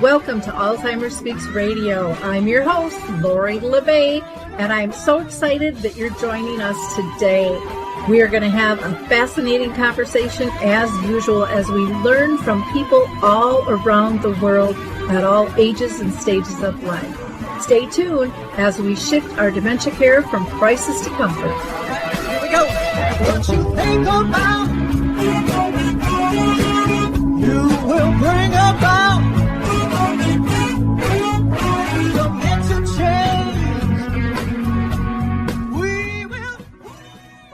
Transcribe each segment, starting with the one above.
Welcome to Alzheimer Speaks Radio. I'm your host, Lori LeBay, and I'm so excited that you're joining us today. We are going to have a fascinating conversation as usual as we learn from people all around the world at all ages and stages of life. Stay tuned as we shift our dementia care from crisis to comfort. Here we go. What you think about, you will bring about dementia change. We will.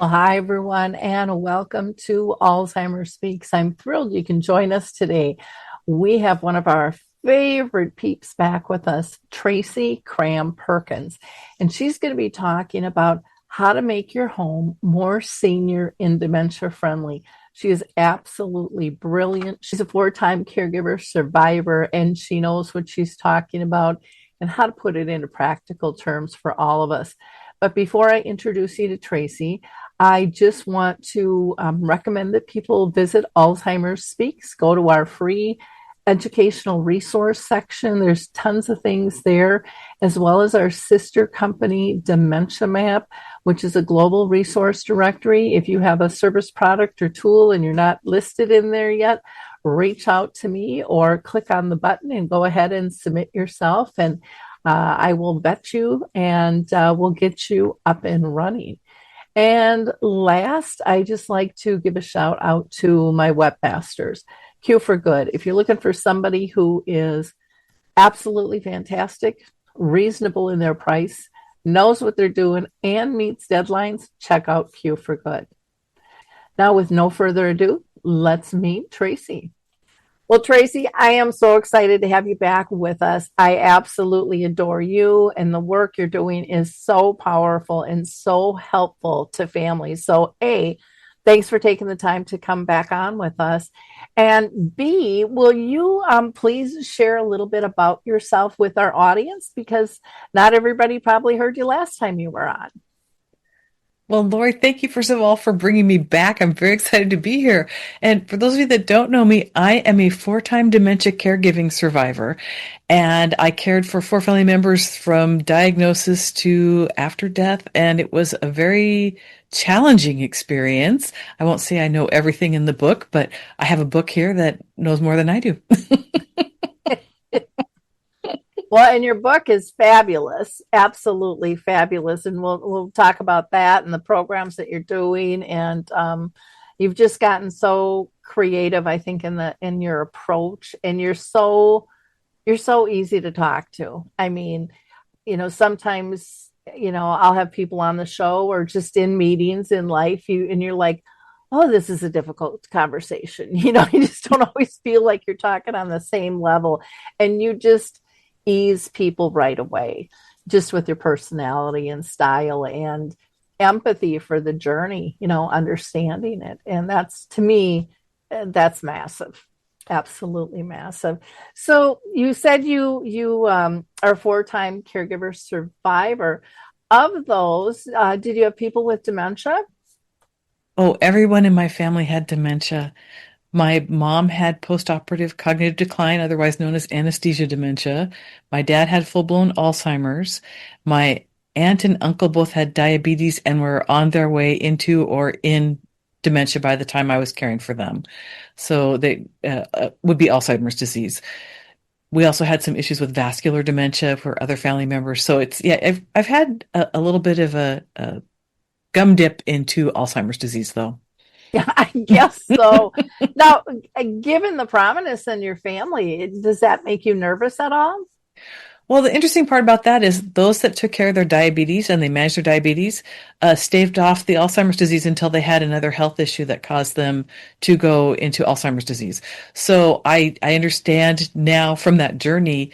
Well, hi, everyone, and welcome to Alzheimer Speaks. I'm thrilled you can join us today. We have one of our favorite peeps back with us, Tracy Cram Perkins, and she's going to be talking about how to make your home more senior and dementia friendly. She is absolutely brilliant. She's a 4-time caregiver survivor, and she knows what she's talking about and how to put it into practical terms for all of us. But before I introduce you to Tracy, I just want to recommend that people visit Alzheimer Speaks. Go to our free educational resource section. There's tons of things there, as well as our sister company, Dementia Map, which is a global resource directory. If you have a service product or tool and you're not listed in there yet, reach out to me or click on the button and go ahead and submit yourself. And I will vet you and we'll get you up and running. And last, I just like to give a shout out to my webmasters. Q for Good. If you're looking for somebody who is absolutely fantastic, reasonable in their price, knows what they're doing, and meets deadlines, check out Q for Good. Now, with no further ado, let's meet Tracy. Well, Tracy, I am so excited to have you back with us. I absolutely adore you, and the work you're doing is so powerful and so helpful to families. So, A, thanks for taking the time to come back on with us. And B, will you please share a little bit about yourself with our audience? Because not everybody probably heard you last time you were on. Well, Lori, thank you, first of all, for bringing me back. I'm very excited to be here. And for those of you that don't know me, I am a 4-time dementia caregiving survivor, and I cared for 4 family members from diagnosis to after death, and it was a very challenging experience. I won't say I know everything in the book, but I have a book here that knows more than I do. Well, and your book is fabulous, absolutely fabulous, and we'll talk about that and the programs that you're doing. And you've just gotten so creative, I think, in your approach, and you're so easy to talk to. I mean, sometimes I'll have people on the show or just in meetings in life, and you're like, oh, this is a difficult conversation. You just don't always feel like you're talking on the same level, and you just ease people right away, just with your personality and style and empathy for the journey, understanding it. And that's, to me, that's massive. Absolutely massive. So you said you are a 4-time caregiver survivor. Of those, did you have people with dementia? Oh, everyone in my family had dementia. My mom had postoperative cognitive decline, otherwise known as anesthesia dementia. My dad had full-blown Alzheimer's. My aunt and uncle both had diabetes and were on their way into or in dementia by the time I was caring for them. So they would be Alzheimer's disease. We also had some issues with vascular dementia for other family members. So I've had a little bit of a gum dip into Alzheimer's disease, though. Yeah, I guess so. Now, given the prominence in your family, does that make you nervous at all? Well, the interesting part about that is those that took care of their diabetes and they managed their diabetes staved off the Alzheimer's disease until they had another health issue that caused them to go into Alzheimer's disease. So I understand now from that journey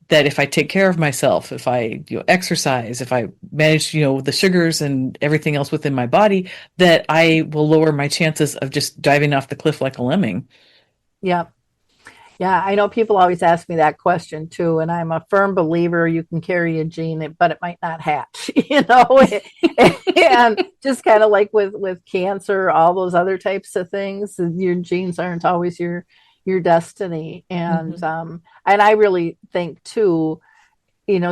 that if I take care of myself, if I exercise, if I manage the sugars and everything else within my body, that I will lower my chances of just diving off the cliff like a lemming. Yeah. Yeah, I know people always ask me that question too, and I'm a firm believer you can carry a gene, but it might not hatch, and just kind of like with cancer, all those other types of things, your genes aren't always your your destiny. Mhm. And I really think too,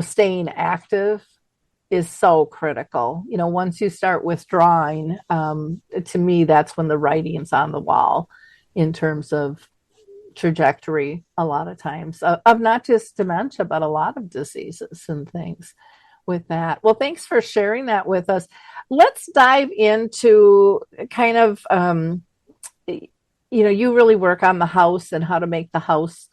staying active is so critical. Once you start withdrawing, to me, that's when the writing's on the wall in terms of trajectory, a lot of times, of not just dementia, but a lot of diseases and things with that. Well, thanks for sharing that with us. Let's dive into kind of, you really work on the house and how to make the house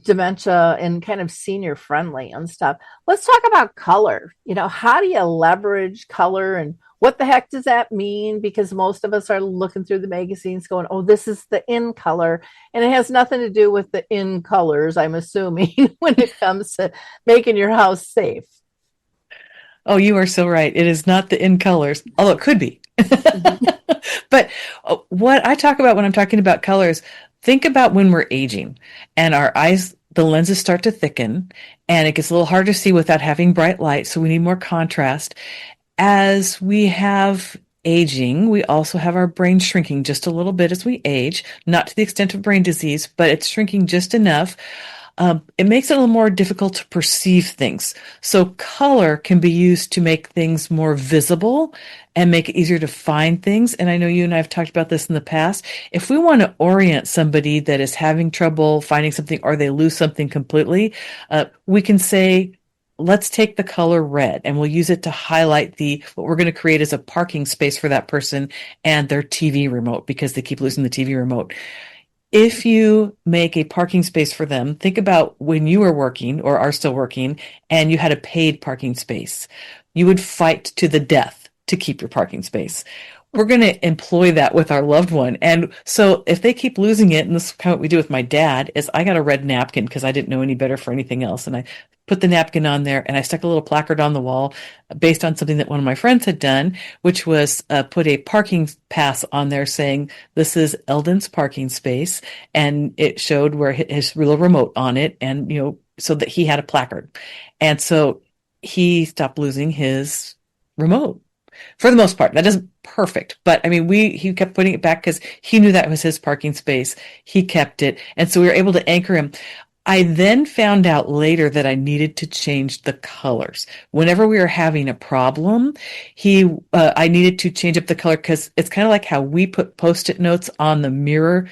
dementia and kind of senior friendly and stuff. Let's talk about color. How do you leverage color and what the heck does that mean? Because most of us are looking through the magazines going, oh, this is the in color. And it has nothing to do with the in colors, I'm assuming, when it comes to making your house safe. Oh, you are so right. It is not the in colors, although it could be. Mm-hmm. But what I talk about when I'm talking about colors, think about when we're aging and our eyes, the lenses start to thicken and it gets a little hard to see without having bright light. So we need more contrast. As we have aging, we also have our brain shrinking just a little bit as we age, not to the extent of brain disease, but it's shrinking just enough. It makes it a little more difficult to perceive things. So color can be used to make things more visible and make it easier to find things. And I know you and I have talked about this in the past. If we want to orient somebody that is having trouble finding something or they lose something completely, we can say, let's take the color red and we'll use it to highlight what we're going to create as a parking space for that person and their TV remote because they keep losing the TV remote. If you make a parking space for them, think about when you were working or are still working and you had a paid parking space. You would fight to the death to keep your parking space. We're going to employ that with our loved one. And so if they keep losing it, and this is kind of what we do with my dad, is I got a red napkin because I didn't know any better for anything else. And I put the napkin on there and I stuck a little placard on the wall based on something that one of my friends had done, which was put a parking pass on there saying, this is Eldon's parking space. And it showed where his little remote on it. And, so that he had a placard. And so he stopped losing his remote for the most part. That isn't perfect, but I mean, he kept putting it back because he knew that was his parking space. He kept it. And so we were able to anchor him. I then found out later that I needed to change the colors. Whenever we were having a problem, I needed to change up the color because it's kind of like how we put Post-it notes on the mirror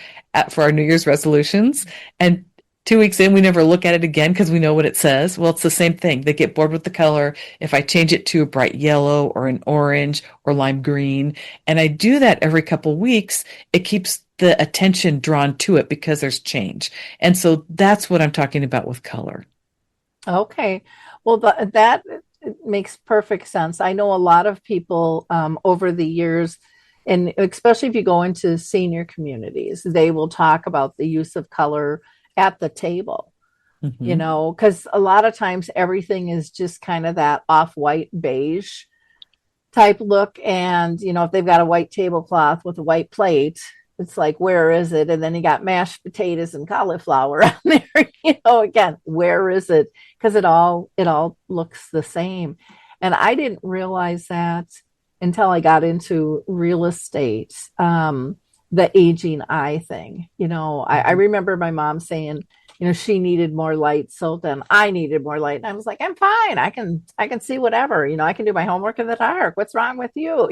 for our New Year's resolutions. And 2 weeks in, we never look at it again because we know what it says. Well, it's the same thing. They get bored with the color. If I change it to a bright yellow or an orange or lime green, and I do that every couple weeks, it keeps the attention drawn to it because there's change. And so that's what I'm talking about with color. Okay. Well, that makes perfect sense. I know a lot of people over the years, and especially if you go into senior communities, they will talk about the use of color at the table, Mm-hmm. because a lot of times everything is just kind of that off-white beige type look. And, if they've got a white tablecloth with a white plate, it's like, where is it? And then you got mashed potatoes and cauliflower on there, again, where is it? Because it all looks the same. And I didn't realize that until I got into real estate, the aging eye thing. I Mm-hmm. remember my mom saying, she needed more light, so then I needed more light. And I was like, I'm fine. I can see whatever. I can do my homework in the dark. What's wrong with you?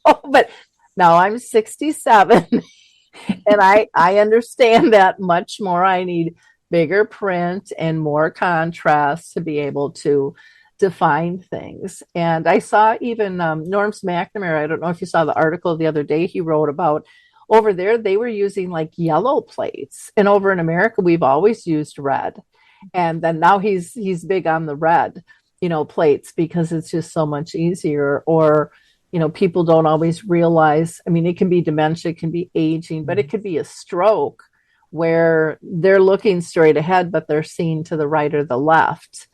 But now I'm 67 and I understand that much more. I need bigger print and more contrast to be able to define things. And I saw even Norms McNamara. I don't know if you saw the article the other day he wrote about over there. They were using like yellow plates, and over in America we've always used red. And then now he's big on the red, plates because it's just so much easier. Or people don't always realize, I mean, it can be dementia, it can be aging, but it could be a stroke where they're looking straight ahead, but they're seeing to the right or the left.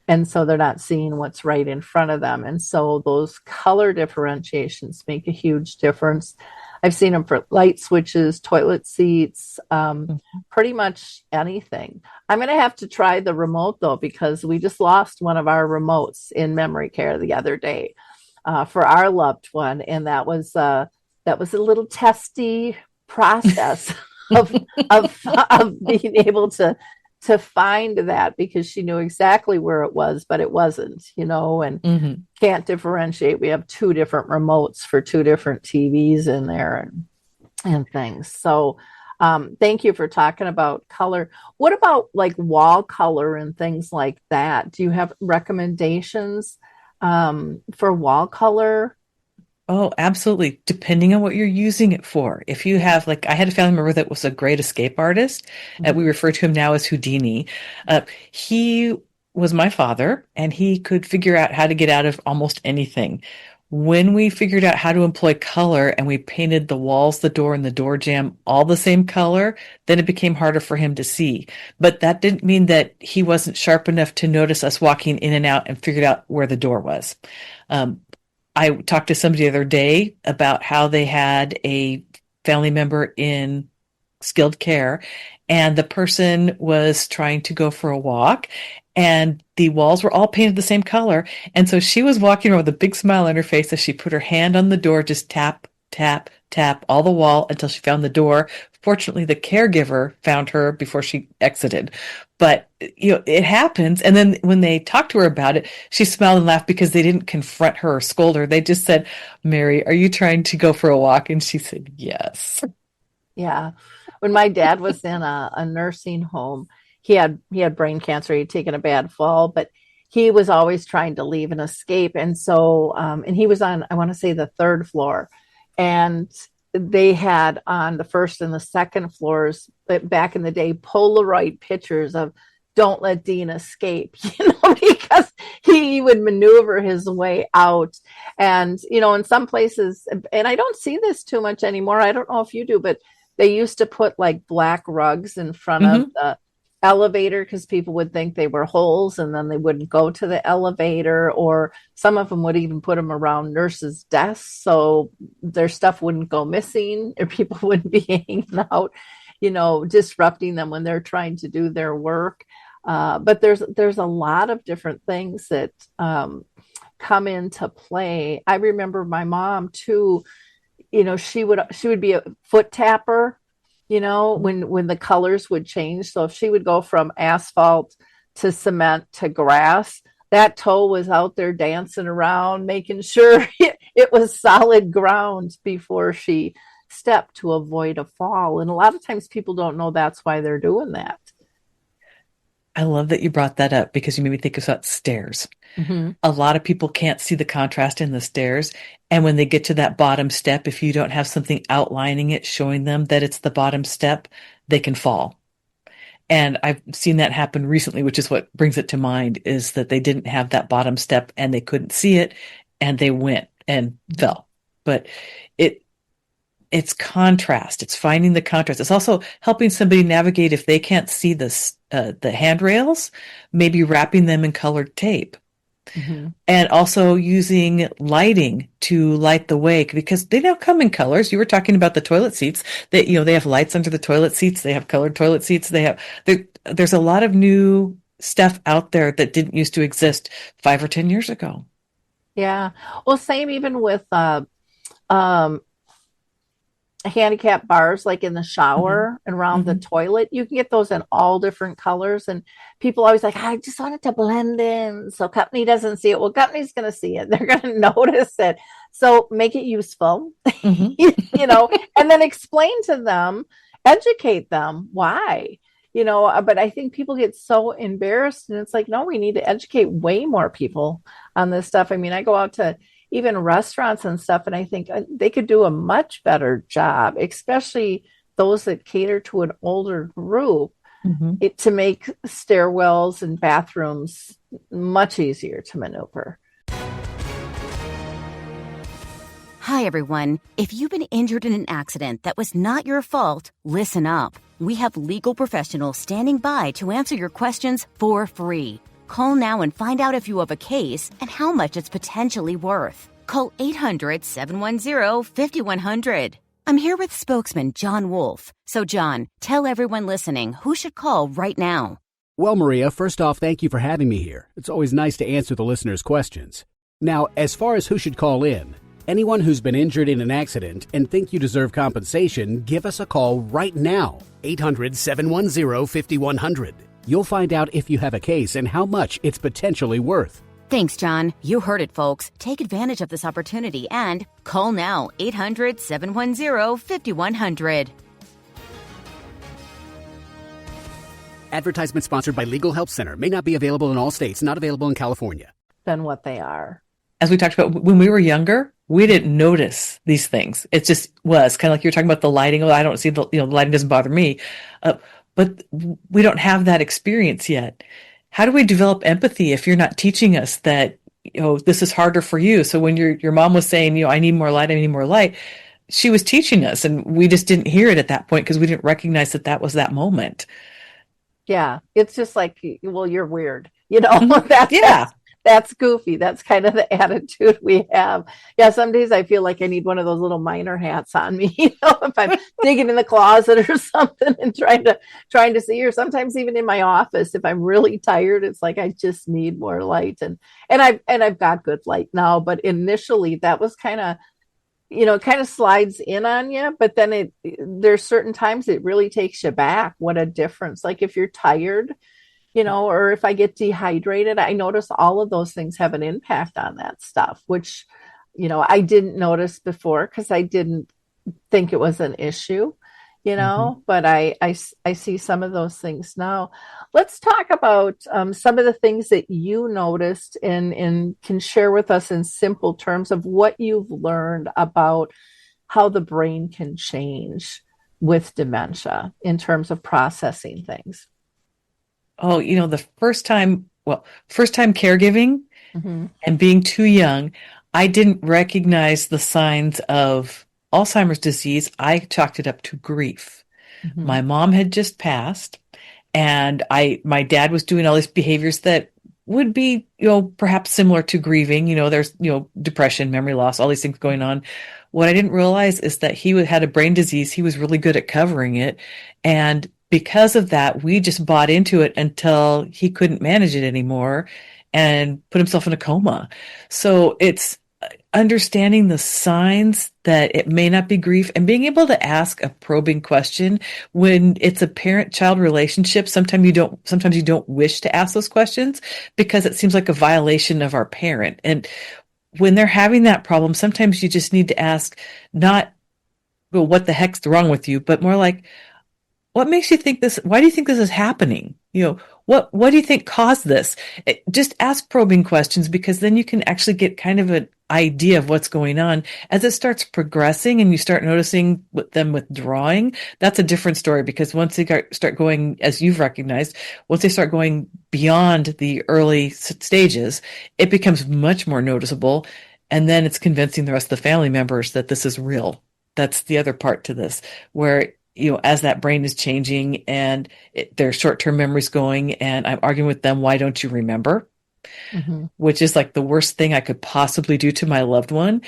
And so they're not seeing what's right in front of them. And so those color differentiations make a huge difference. I've seen them for light switches, toilet seats, pretty much anything. I'm going to have to try the remote though, because we just lost one of our remotes in memory care the other day for our loved one, and that was a little testy process. of of being able to find that, because she knew exactly where it was, but it wasn't, and Mm-hmm. can't differentiate. We have two different remotes for two different TVs in there and things. So thank you for talking about color. What about like wall color and things like that? Do you have recommendations for wall color? Oh, absolutely. Depending on what you're using it for. If you have, like, I had a family member that was a great escape artist. We Mhm. refer to him now as Houdini. He was my father, and he could figure out how to get out of almost anything. When we figured out how to employ color and we painted the walls, the door, and the door jamb all the same color, then it became harder for him to see. But that didn't mean that he wasn't sharp enough to notice us walking in and out and figured out where the door was. Um, I talked to somebody the other day about how they had a family member in skilled care, and the person was trying to go for a walk, and the walls were all painted the same color. And so she was walking around with a big smile on her face as she put her hand on the door, just tap, tap, tap all the wall until she found the door. Fortunately, the caregiver found her before she exited. But it happens. And then when they talked to her about it, she smiled and laughed because they didn't confront her or scold her. They just said, "Mary, are you trying to go for a walk?" And she said, "Yes." Yeah. When my dad was in a nursing home, he had brain cancer. He'd taken a bad fall, but he was always trying to leave and escape. And so, and he was on, I want to say, the third floor. And they had on the first and the second floors, back in the day, Polaroid pictures of "Don't let Dean escape," because he would maneuver his way out. And, in some places, and I don't see this too much anymore. I don't know if you do, but they used to put like black rugs in front of Hmm. the elevator because people would think they were holes, and then they wouldn't go to the elevator. Or some of them would even put them around nurses' desks so their stuff wouldn't go missing, or people wouldn't be hanging out, disrupting them when they're trying to do their work. But there's a lot of different things that come into play. I remember my mom too. She would be a foot tapper, when the colors would change. So if she would go from asphalt to cement to grass, that toe was out there dancing around, making sure it was solid ground before she stepped, to avoid a fall. And a lot of times people don't know that's why they're doing that. I love that you brought that up because you made me think about stairs. Mm-hmm. A lot of people can't see the contrast in the stairs. And when they get to that bottom step, if you don't have something outlining it, showing them that it's the bottom step, they can fall. And I've seen that happen recently, which is what brings it to mind, is that they didn't have that bottom step and they couldn't see it and they went and fell. But it it's contrast. It's finding the contrast. It's also helping somebody navigate if they can't see the handrails, maybe wrapping them in colored tape. Mm-hmm. And also using lighting to light the way because they now come in colors. You were talking about the toilet seats. They have lights under the toilet seats. They have colored toilet seats. There's a lot of new stuff out there that didn't used to exist 5 or 10 years ago. Yeah. Well, same even with um, handicap bars, like in the Hmm. shower and around the Hmm. toilet. You can get those in all different colors. And people always like, "I just want it to blend in so company doesn't see it." Well, company's going to see it. They're going to notice it. So make it useful, Hmm. and then explain to them, educate them why. But I think people get so embarrassed, and it's like, no, we need to educate way more people on this stuff. I mean, I go out to even restaurants and stuff, and I think they could do a much better job, especially those that cater to an older group, Hmm. to make stairwells and bathrooms much easier to maneuver. Hi, everyone. If you've been injured in an accident that was not your fault, listen up. We have legal professionals standing by to answer your questions for free. Call now and find out if you have a case and how much it's potentially worth. Call 800-710-5100. I'm here with spokesman John Wolf. So, John, tell everyone listening who should call right now. Well, Maria, first off, thank you for having me here. It's always nice to answer the listeners' questions. Now, as far as who should call in, Anyone who's been injured in an accident and think you deserve compensation, give us a call right now. 800-710-5100. You'll find out if you have a case and how much it's potentially worth. Thanks, John. You heard it, folks. Take advantage of this opportunity and call now 800-710-5100. Advertisement sponsored by Legal Help Center. May not be available in all states. Not available in California. Than what they are. As we talked about, when we were younger, we didn't notice these things. It just was kind of like you're talking about the lighting. Oh, I don't see the lighting doesn't bother me. But we don't have that experience yet. How do we develop empathy if you're not teaching us that, this is harder for you? So when your mom was saying, I need more light, she was teaching us, and we just didn't hear it at that point because we didn't recognize that was that moment. Yeah. It's just like, well, you're weird. That's goofy. That's kind of the attitude we have. Yeah, some days I feel like I need one of those little miner hats on me, if I'm digging in the closet or something and trying to see, or sometimes even in my office, if I'm really tired, it's like I just need more light. And I've got good light now, but initially that was kind of slides in on you, but then there's certain times it really takes you back. What a difference. Like if you're tired, or if I get dehydrated, I notice all of those things have an impact on that stuff, which, I didn't notice before because I didn't think it was an issue, but I see some of those things now. Let's talk about some of the things that you noticed and can share with us in simple terms of what you've learned about how the brain can change with dementia in terms of processing things. Oh, the first time caregiving and being too young, I didn't recognize the signs of Alzheimer's disease. I chalked it up to grief. Mm-hmm. My mom had just passed, and my dad was doing all these behaviors that would be, perhaps similar to grieving. There's, depression, memory loss, all these things going on. What I didn't realize is that he had a brain disease. He was really good at covering it. And because of that, we just bought into it until he couldn't manage it anymore and put himself in a coma. So it's understanding the signs that it may not be grief and being able to ask a probing question when it's a parent-child relationship. Sometimes you don't wish to ask those questions because it seems like a violation of our parent. And when they're having that problem, sometimes you just need to ask not, well, what the heck's wrong with you, but more like, what makes you think this? Why do you think this is happening? What do you think caused this? Just ask probing questions, because then you can actually get kind of an idea of what's going on. As it starts progressing and you start noticing them withdrawing, that's a different story, because once they start going, as you've recognized, once they start going beyond the early stages, it becomes much more noticeable. And then it's convincing the rest of the family members that this is real. That's the other part to this, where as that brain is changing and their short-term memories going, and I'm arguing with them, why don't you remember? Mm-hmm. Which is like the worst thing I could possibly do to my loved one.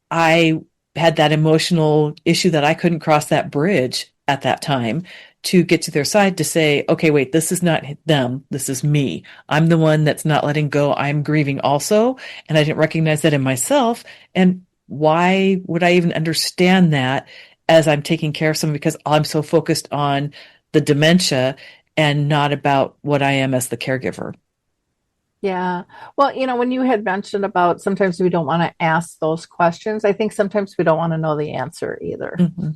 I had that emotional issue that I couldn't cross that bridge at that time to get to their side to say, okay, wait, this is not them. This is me. I'm the one that's not letting go. I'm grieving also. And I didn't recognize that in myself. And why would I even understand that as I'm taking care of someone, because I'm so focused on the dementia and not about what I am as the caregiver. Yeah. Well, when you had mentioned about sometimes we don't want to ask those questions, I think sometimes we don't want to know the answer either. Mm-hmm.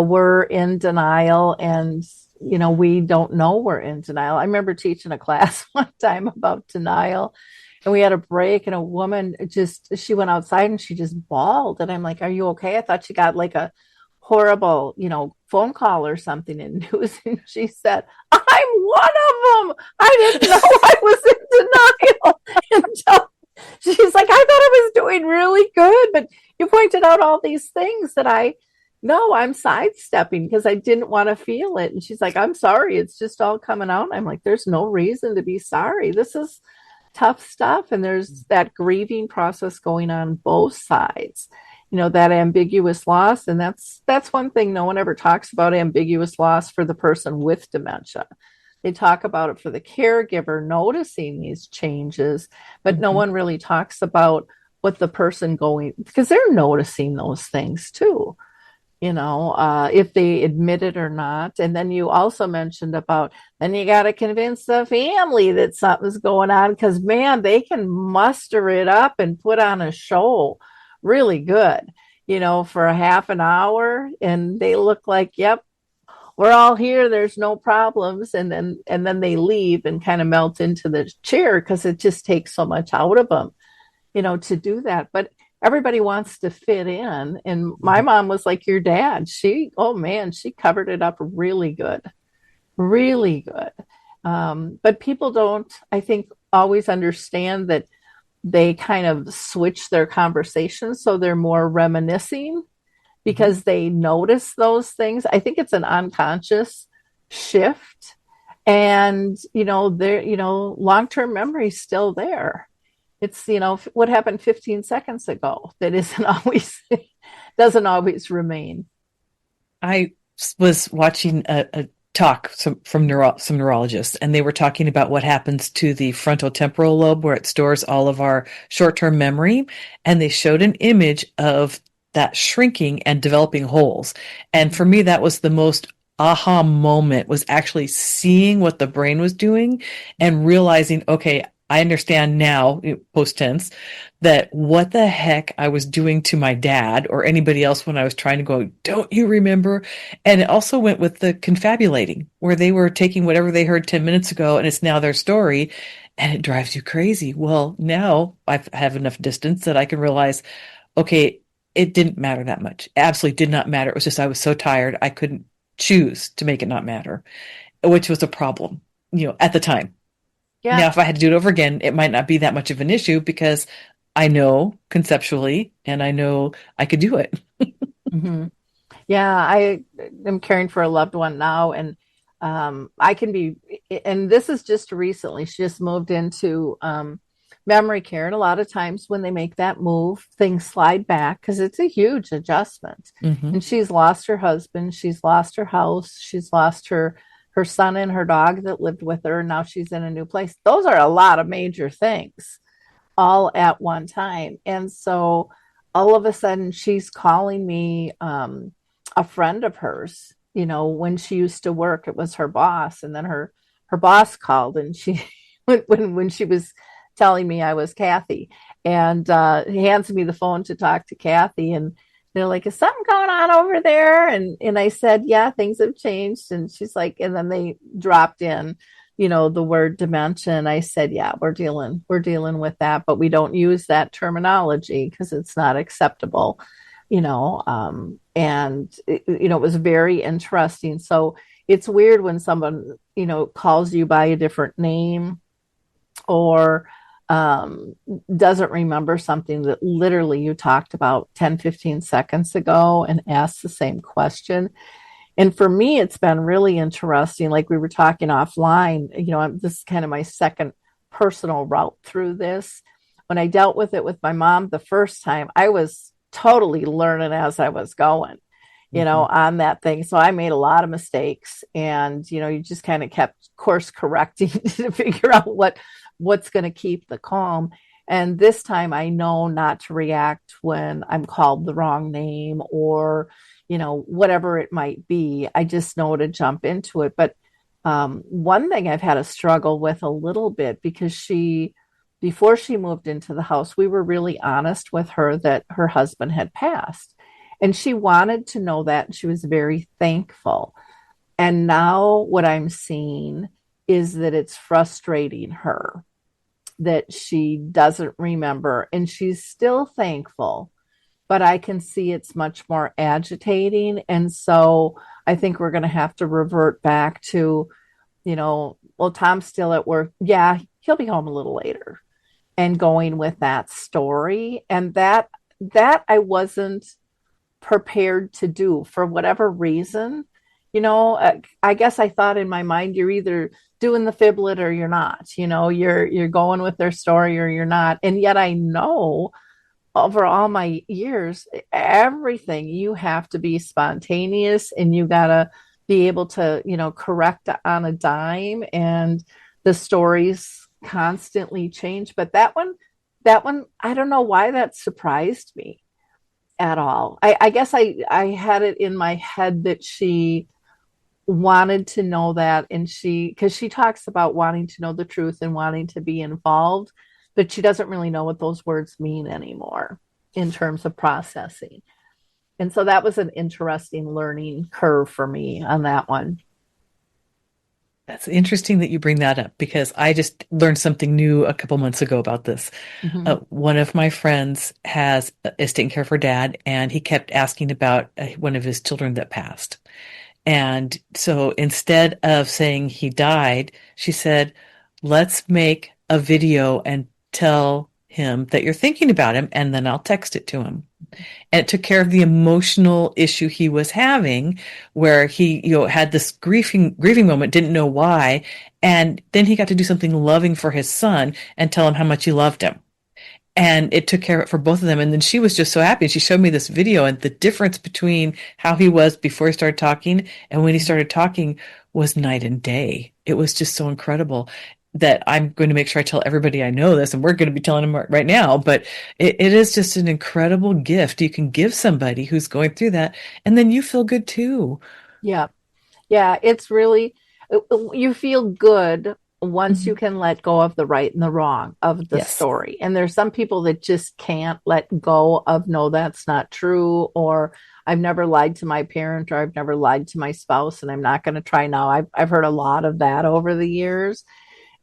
We're in denial, and, we don't know we're in denial. I remember teaching a class one time about denial, and we had a break, and a woman she went outside and she just bawled. And I'm like, are you okay? I thought she got like a horrible, phone call or something in news. And she said, I'm one of them. I didn't know I was in denial until she's like, I thought I was doing really good, but you pointed out all these things that I'm sidestepping because I didn't want to feel it. And she's like, I'm sorry. It's just all coming out. I'm like, there's no reason to be sorry. This is tough stuff. And there's that grieving process going on both sides. That ambiguous loss. And that's one thing no one ever talks about, ambiguous loss for the person with dementia. They talk about it for the caregiver noticing these changes, but no one really talks about what the person going, because they're noticing those things too, if they admit it or not. And then you also mentioned about, then you got to convince the family that something's going on, because man, they can muster it up and put on a show really good, for a half an hour, and they look like, yep, we're all here, there's no problems, and then they leave and kind of melt into the chair because it just takes so much out of them, to do that. But everybody wants to fit in. And my mom was like your dad. Oh man, she covered it up really good, really good. But people don't, I think, always understand that they kind of switch their conversation. So they're more reminiscing because they notice those things. I think it's an unconscious shift. And, long-term memory is still there. It's, what happened 15 seconds ago that isn't always, doesn't always remain. I was watching a talk from some neurologists, and they were talking about what happens to the frontal temporal lobe, where it stores all of our short-term memory. And they showed an image of that shrinking and developing holes. And for me, that was the most aha moment, was actually seeing what the brain was doing and realizing, okay, I understand now, post tense, that what the heck I was doing to my dad or anybody else when I was trying to go, don't you remember? And it also went with the confabulating, where they were taking whatever they heard 10 minutes ago and it's now their story, and it drives you crazy. Well, now I have enough distance that I can realize, okay, it didn't matter that much. Absolutely did not matter. It was just I was so tired I couldn't choose to make it not matter, which was a problem, at the time. Yeah. Now, if I had to do it over again, it might not be that much of an issue because I know conceptually and I know I could do it. Mm-hmm. Yeah, I am caring for a loved one now, and I can be, and this is just recently, she just moved into memory care. And a lot of times when they make that move, things slide back because it's a huge adjustment. Mm-hmm. And she's lost her husband, she's lost her house, she's lost her son and her dog that lived with her. And now she's in a new place. Those are a lot of major things all at one time. And so all of a sudden she's calling me, a friend of hers, when she used to work, it was her boss. And then her boss called, and she, when she was telling me I was Kathy, and he hands me the phone to talk to Kathy, and they're like, is something going on over there? And I said, yeah, things have changed. And she's like, and then they dropped in, the word dementia. And I said, yeah, we're dealing with that, but we don't use that terminology because it's not acceptable, and it was very interesting. So it's weird when someone, calls you by a different name, or doesn't remember something that literally you talked about 10, 15 seconds ago and asked the same question. And for me, it's been really interesting. Like we were talking offline, this is kind of my second personal route through this. When I dealt with it with my mom the first time, I was totally learning as I was going, on that thing. So I made a lot of mistakes, and, you just kind of kept course correcting to figure out what's going to keep the calm. And this time I know not to react when I'm called the wrong name, or, whatever it might be. I just know to jump into it. But one thing I've had a struggle with a little bit, because before she moved into the house, we were really honest with her that her husband had passed. And she wanted to know that. And she was very thankful. And now what I'm seeing is that it's frustrating her that she doesn't remember, and she's still thankful, but I can see it's much more agitating. And so I think we're going to have to revert back to, well, Tom's still at work. Yeah, he'll be home a little later, and going with that story. And that I wasn't prepared to do for whatever reason. I guess I thought in my mind, you're either doing the fiblet or you're not, you're going with their story or you're not. And yet I know over all my years, everything, you have to be spontaneous, and you got to be able to, correct on a dime, and the stories constantly change. But that one, that one, I don't know why that surprised me at all. I guess I had it in my head that she wanted to know that, and because she talks about wanting to know the truth and wanting to be involved, but she doesn't really know what those words mean anymore in terms of processing. And so that was an interesting learning curve for me on that one. That's interesting that you bring that up because I just learned something new a couple months ago about this. Mm-hmm. One of my friends is taking care of her dad, and he kept asking about one of his children that passed. And so instead of saying he died, she said, let's make a video and tell him that you're thinking about him, and then I'll text it to him. And it took care of the emotional issue he was having, where he, had this grieving moment, didn't know why. And then he got to do something loving for his son and tell him how much he loved him. And it took care of it for both of them. And then she was just so happy. She showed me this video, and the difference between how he was before he started talking and when he started talking was night and day. It was just so incredible that I'm going to make sure I tell everybody I know this, and we're going to be telling them right now. But it is just an incredible gift you can give somebody who's going through that. And then you feel good too. Yeah. Yeah. It's really, you feel good once you Mhm. can let go of the right and the wrong of the Yes. story. And there's some people that just can't let go of, no, that's not true, or I've never lied to my parent, or I've never lied to my spouse, and I'm not going to try now. I've heard a lot of that over the years.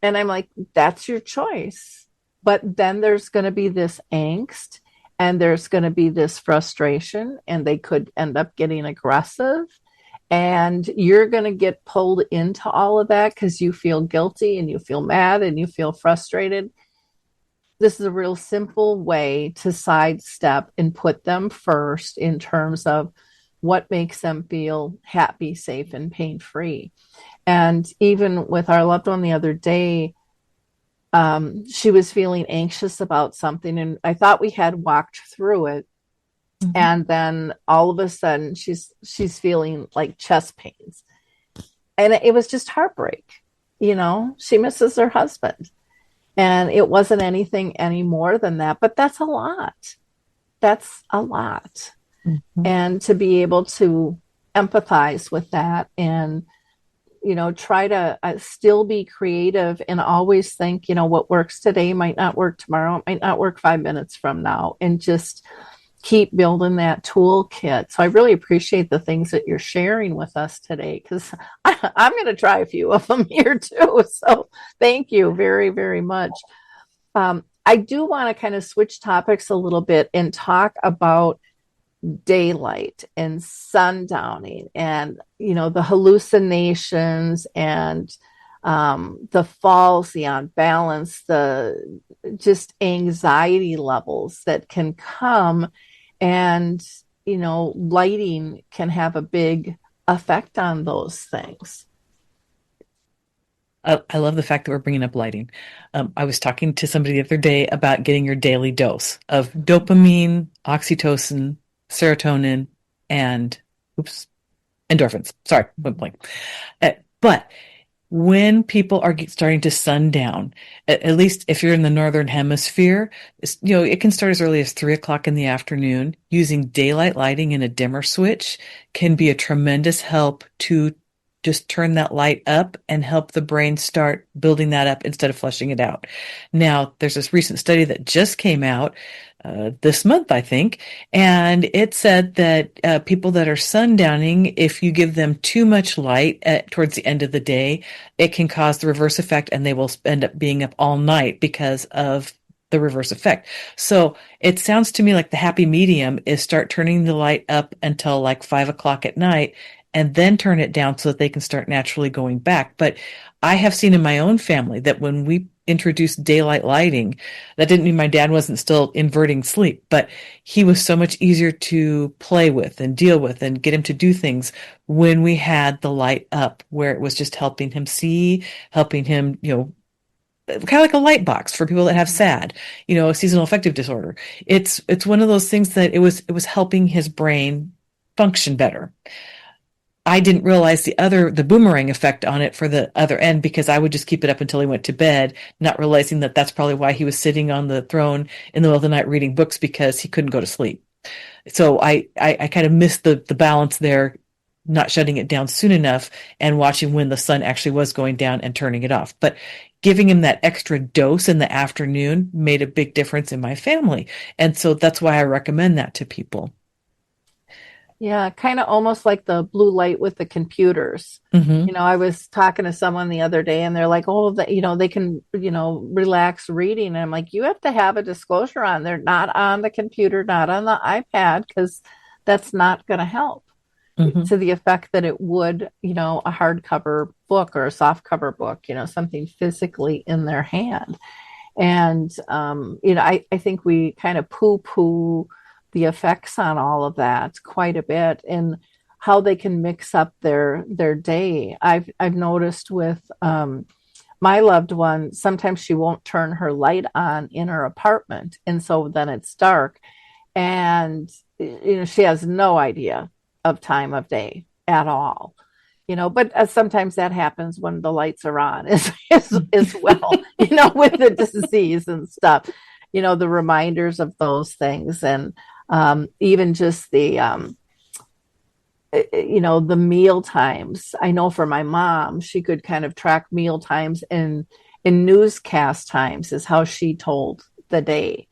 And I'm like, that's your choice. But then there's going to be this angst, and there's going to be this frustration, and they could end up getting aggressive. And you're going to get pulled into all of that because you feel guilty and you feel mad and you feel frustrated. This is a real simple way to sidestep and put them first in terms of what makes them feel happy, safe, and pain free. And even with our loved one the other day, she was feeling anxious about something, and I thought we had walked through it. Mhm. And then all of a sudden, she's feeling like chest pains, and it was just heartbreak. She misses her husband, and it wasn't anything any more than that. But that's a lot. That's a lot, Mhm. and to be able to empathize with that, and try to still be creative, and always think, what works today might not work tomorrow, it might not work 5 minutes from now, and just keep building that toolkit. So I really appreciate the things that you're sharing with us today, because I'm going to try a few of them here too. So thank you very, very much. I do want to kind of switch topics a little bit and talk about daylight and sundowning, and the hallucinations, and the falls, the unbalance, the just anxiety levels that can come. And lighting can have a big effect on those things. I love the fact that we're bringing up lighting. I was talking to somebody the other day about getting your daily dose of dopamine, oxytocin, serotonin, and oops, endorphins. Sorry, went blank. But when people are starting to sundown, at least if you're in the northern hemisphere, it can start as early as 3 o'clock in the afternoon. Using daylight lighting and a dimmer switch can be a tremendous help to just turn that light up and help the brain start building that up instead of flushing it out. Now, there's this recent study that just came out this month, I think, and it said that people that are sundowning, if you give them too much light towards the end of the day, it can cause the reverse effect, and they will end up being up all night because of the reverse effect. So it sounds to me like the happy medium is start turning the light up until like 5 o'clock at night, and then turn it down so that they can start naturally going back. But I have seen in my own family that when we introduced daylight lighting, that didn't mean my dad wasn't still inverting sleep, but he was so much easier to play with and deal with and get him to do things when we had the light up, where it was just helping him see, helping him, kind of like a light box for people that have SAD, seasonal affective disorder. It's one of those things that it was helping his brain function better. I didn't realize the boomerang effect on it for the other end, because I would just keep it up until he went to bed, not realizing that that's probably why he was sitting on the throne in the middle of the night reading books, because he couldn't go to sleep. So I kind of missed the balance there, not shutting it down soon enough and watching when the sun actually was going down and turning it off. But giving him that extra dose in the afternoon made a big difference in my family. And so that's why I recommend that to people. Yeah, kind of almost like the blue light with the computers. Mm-hmm. I was talking to someone the other day and they're like, oh, they can, relax reading. And I'm like, you have to have a disclosure on. They're not on the computer, not on the iPad, because that's not going to help Mm-hmm. to the effect that it would, a hardcover book or a softcover book, something physically in their hand. And, I think we kind of poo poo the effects on all of that quite a bit and how they can mix up their day. I've noticed with my loved one, sometimes she won't turn her light on in her apartment. And so then it's dark and, she has no idea of time of day at all. But sometimes that happens when the lights are on as well, with the disease and stuff, the reminders of those things. And even just the meal times. I know for my mom, she could kind of track meal times in newscast times is how she told the day.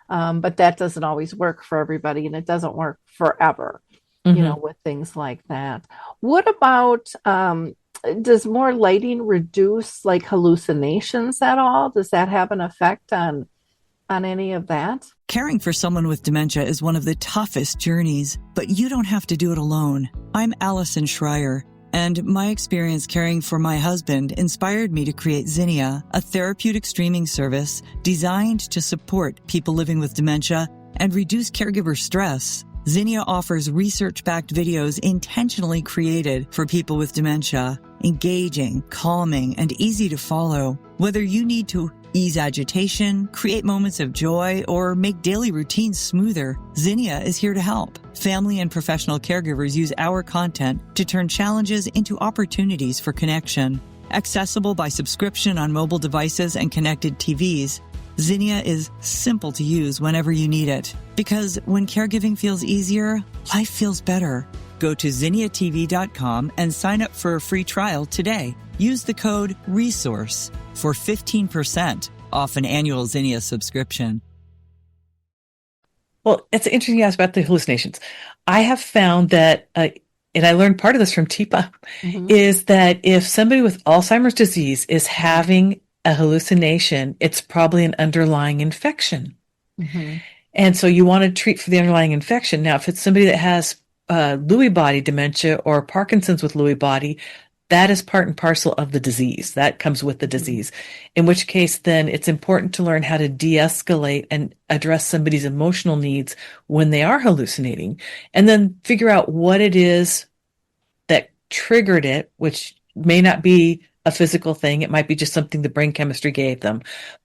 But that doesn't always work for everybody, and it doesn't work forever, Mm-hmm. with things like that. What about, does more lighting reduce like hallucinations at all? Does that have an effect on any of that? Caring for someone with dementia is one of the toughest journeys, but you don't have to do it alone. I'm Allison Schreier, and my experience caring for my husband inspired me to create Zinnia, a therapeutic streaming service designed to support people living with dementia and reduce caregiver stress. Zinnia offers research-backed videos intentionally created for people with dementia, engaging, calming, and easy to follow. Whether you need to ease agitation, create moments of joy, or make daily routines smoother, Zinnia is here to help. Family and professional caregivers use our content to turn challenges into opportunities for connection. Accessible by subscription on mobile devices and connected TVs, Zinnia is simple to use whenever you need it. Because when caregiving feels easier, life feels better. Go to zinniatv.com and sign up for a free trial today. Use the code RESOURCE for 15% off an annual Zinnia subscription. Well, it's interesting you asked about the hallucinations. I have found that, and I learned part of this from Teepa, Mm-hmm. is that if somebody with Alzheimer's disease is having a hallucination, it's probably an underlying infection. Mm-hmm. And so you want to treat for the underlying infection. Now, if it's somebody that has Lewy body dementia or Parkinson's with Lewy body, that is part and parcel of the disease. That comes with the disease. In which case, then it's important to learn how to de-escalate and address somebody's emotional needs when they are hallucinating, and then figure out what it is that triggered it, which may not be a physical thing. It might be just something the brain chemistry gave them.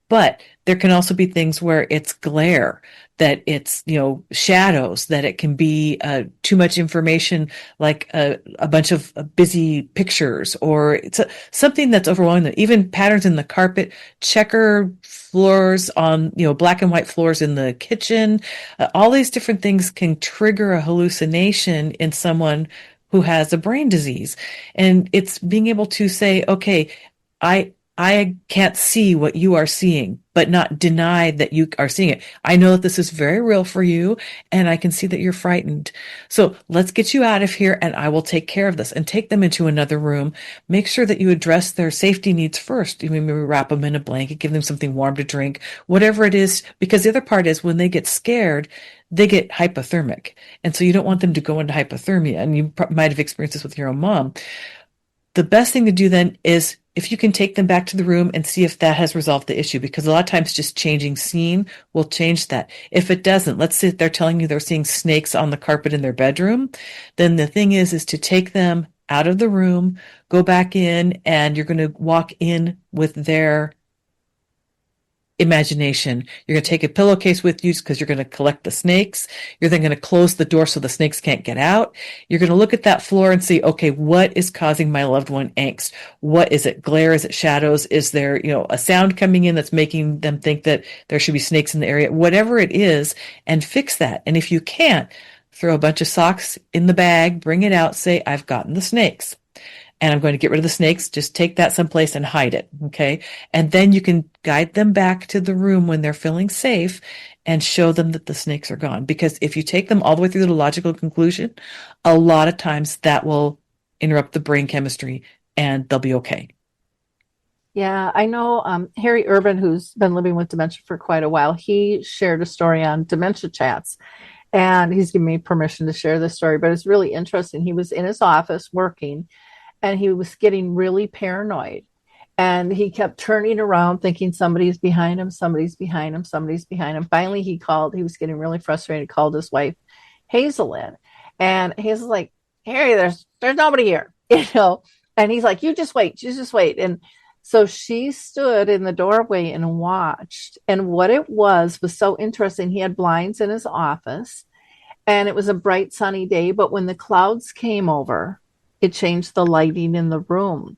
But there can also be things where it's glare, that it's, shadows, that it can be too much information, like a bunch of busy pictures, or it's something that's overwhelming. Even patterns in the carpet, checker floors on, black and white floors in the kitchen. All these different things can trigger a hallucination in someone who has a brain disease. And it's being able to say, okay, I can't see what you are seeing, but not deny that you are seeing it. I know that this is very real for you, and I can see that you're frightened. So let's get you out of here, and I will take care of this, and take them into another room. Make sure that you address their safety needs first. You maybe wrap them in a blanket, give them something warm to drink, whatever it is, because the other part is when they get scared, they get hypothermic. And so you don't want them to go into hypothermia. And you might have experienced this with your own mom. The best thing to do then is if you can take them back to the room and see if that has resolved the issue, because a lot of times just changing scene will change that. If it doesn't, let's say they're telling you they're seeing snakes on the carpet in their bedroom, then the thing is to take them out of the room, go back in, and you're going to walk in with their imagination. You're going to take a pillowcase with you because you're going to collect the snakes. You're then going to close the door so the snakes can't get out. You're going to look at that floor and see, okay, what is causing my loved one angst? What is it? Glare? Is it shadows? Is there, a sound coming in that's making them think that there should be snakes in the area? Whatever it is, and fix that. And if you can't, throw a bunch of socks in the bag, bring it out, say, I've gotten the snakes. And I'm going to get rid of the snakes. Just take that someplace and hide it. Okay. And then you can guide them back to the room when they're feeling safe and show them that the snakes are gone. Because if you take them all the way through the logical conclusion, a lot of times that will interrupt the brain chemistry and they'll be okay. Yeah, I know Harry Urban, who's been living with dementia for quite a while, he shared a story on dementia chats. And he's given me permission to share this story, but it's really interesting. He was in his office working and he was getting really paranoid. And he kept turning around thinking somebody's behind him, somebody's behind him, somebody's behind him. Finally, he was getting really frustrated, called his wife, Hazel, in. And Hazel's like, Harry, there's nobody here, And he's like, you just wait. And so she stood in the doorway and watched. And what it was so interesting. He had blinds in his office and it was a bright sunny day. But when the clouds came over, it changed the lighting in the room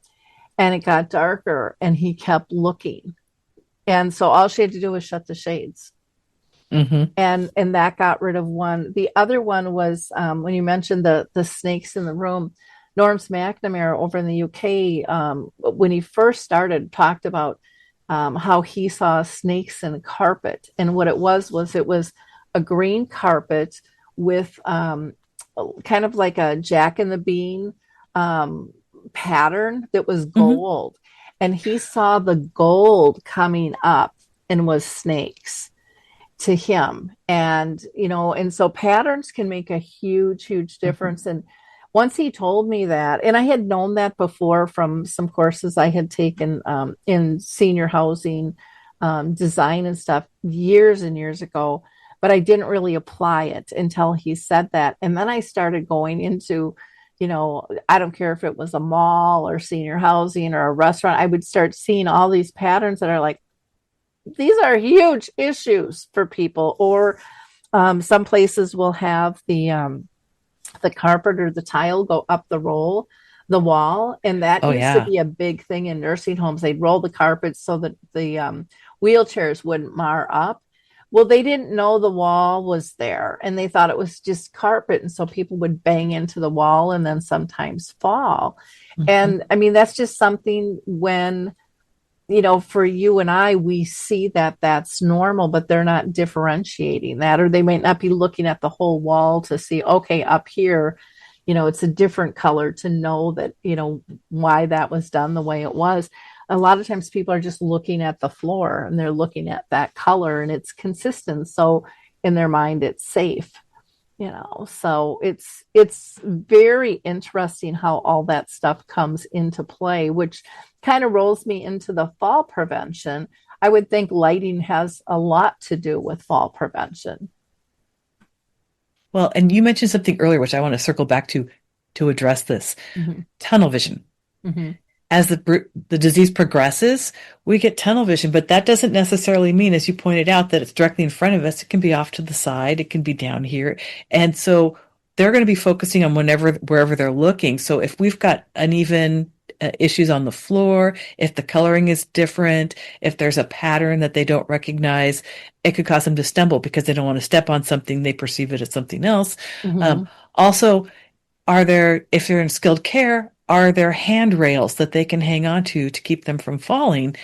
and it got darker and he kept looking. And so all she had to do was shut the shades. Mm-hmm. And that got rid of one. The other one was when you mentioned the snakes in the room. Norms McNamara over in the UK, when he first started, talked about how he saw snakes in carpet. And what it was a green carpet with kind of like a Jack and the Bean pattern that was gold. Mm-hmm. And he saw the gold coming up and was snakes to him. And, and so patterns can make a huge, huge difference. Mm-hmm. And once he told me that, and I had known that before from some courses I had taken in senior housing design and stuff years and years ago, but I didn't really apply it until he said that. And then I started going into, I don't care if it was a mall or senior housing or a restaurant, I would start seeing all these patterns that are like, these are huge issues for people. Or some places will have the carpet or the tile go up the wall. And that used to be a big thing in nursing homes. They'd roll the carpet so that the wheelchairs wouldn't mar up. Well, they didn't know the wall was there and they thought it was just carpet. And so people would bang into the wall and then sometimes fall. Mm-hmm. And I mean, that's just something when, for you and I, we see that that's normal, but they're not differentiating that, or they might not be looking at the whole wall to see, okay, up here, it's a different color to know that, why that was done the way it was. A lot of times people are just looking at the floor and they're looking at that color and it's consistent. So in their mind, it's safe, so it's very interesting how all that stuff comes into play, which kind of rolls me into the fall prevention. I would think lighting has a lot to do with fall prevention. Well, and you mentioned something earlier, which I want to circle back to address this. Mm-hmm. Tunnel vision. Mm-hmm. As the disease progresses, we get tunnel vision, but that doesn't necessarily mean, as you pointed out, that it's directly in front of us. It can be off to the side. It can be down here. And so they're going to be focusing on wherever they're looking. So if we've got uneven issues on the floor, if the coloring is different, if there's a pattern that they don't recognize, it could cause them to stumble because they don't want to step on something. They perceive it as something else. Mm-hmm. Also, if they're in skilled care, are there handrails that they can hang on to keep them from falling?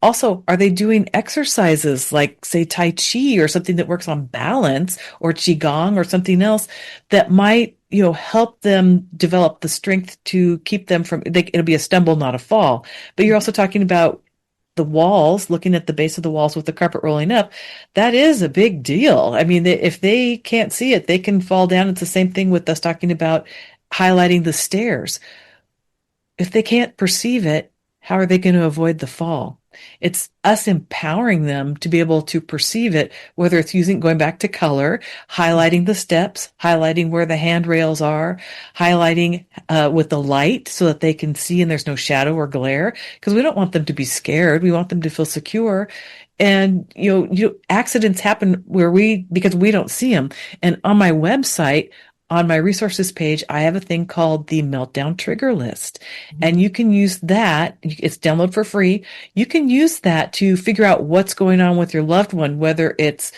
Also, are they doing exercises like, say, Tai Chi or something that works on balance, or Qigong or something else that might, help them develop the strength to keep them from, it'll be a stumble, not a fall. But you're also talking about the walls, looking at the base of the walls with the carpet rolling up. That is a big deal. I mean, if they can't see it, they can fall down. It's the same thing with us talking about highlighting the stairs. If they can't perceive it, how are they going to avoid the fall? It's us empowering them to be able to perceive it, whether it's going back to color, highlighting the steps, highlighting where the handrails are, highlighting with the light so that they can see and there's no shadow or glare, because we don't want them to be scared. We want them to feel secure. And, accidents happen because we don't see them. And on my website, on my resources page, I have a thing called the Meltdown Trigger List. And you can use that. It's download for free. You can use that to figure out what's going on with your loved one, whether it's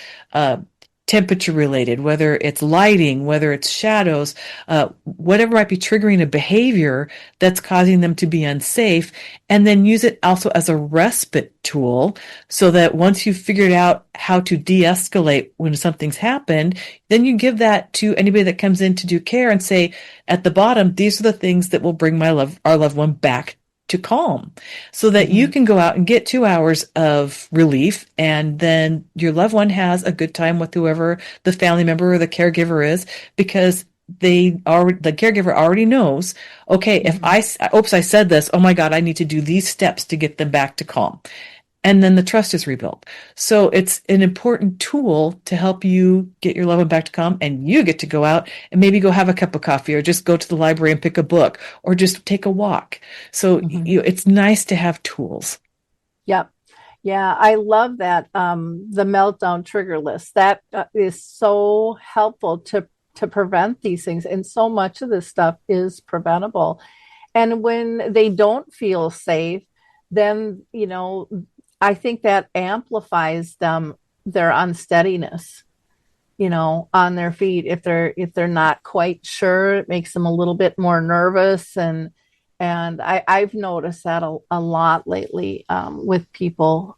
temperature related, whether it's lighting, whether it's shadows, whatever might be triggering a behavior that's causing them to be unsafe, and then use it also as a respite tool so that once you've figured out how to de-escalate when something's happened, then you give that to anybody that comes in to do care and say, at the bottom, these are the things that will bring our loved one back to calm, so that you can go out and get 2 hours of relief, and then your loved one has a good time with whoever the family member or the caregiver is, because the caregiver already knows, okay, if I said this, oh my God, I need to do these steps to get them back to calm. And then the trust is rebuilt. So it's an important tool to help you get your loved one back to calm, and you get to go out and maybe go have a cup of coffee, or just go to the library and pick a book, or just take a walk. So it's nice to have tools. Yep. Yeah, I love that. The Meltdown Trigger List, that is so helpful to prevent these things. And so much of this stuff is preventable. And when they don't feel safe, then, I think that amplifies their unsteadiness, on their feet. If they're not quite sure, it makes them a little bit more nervous. And I've noticed that a lot lately with people.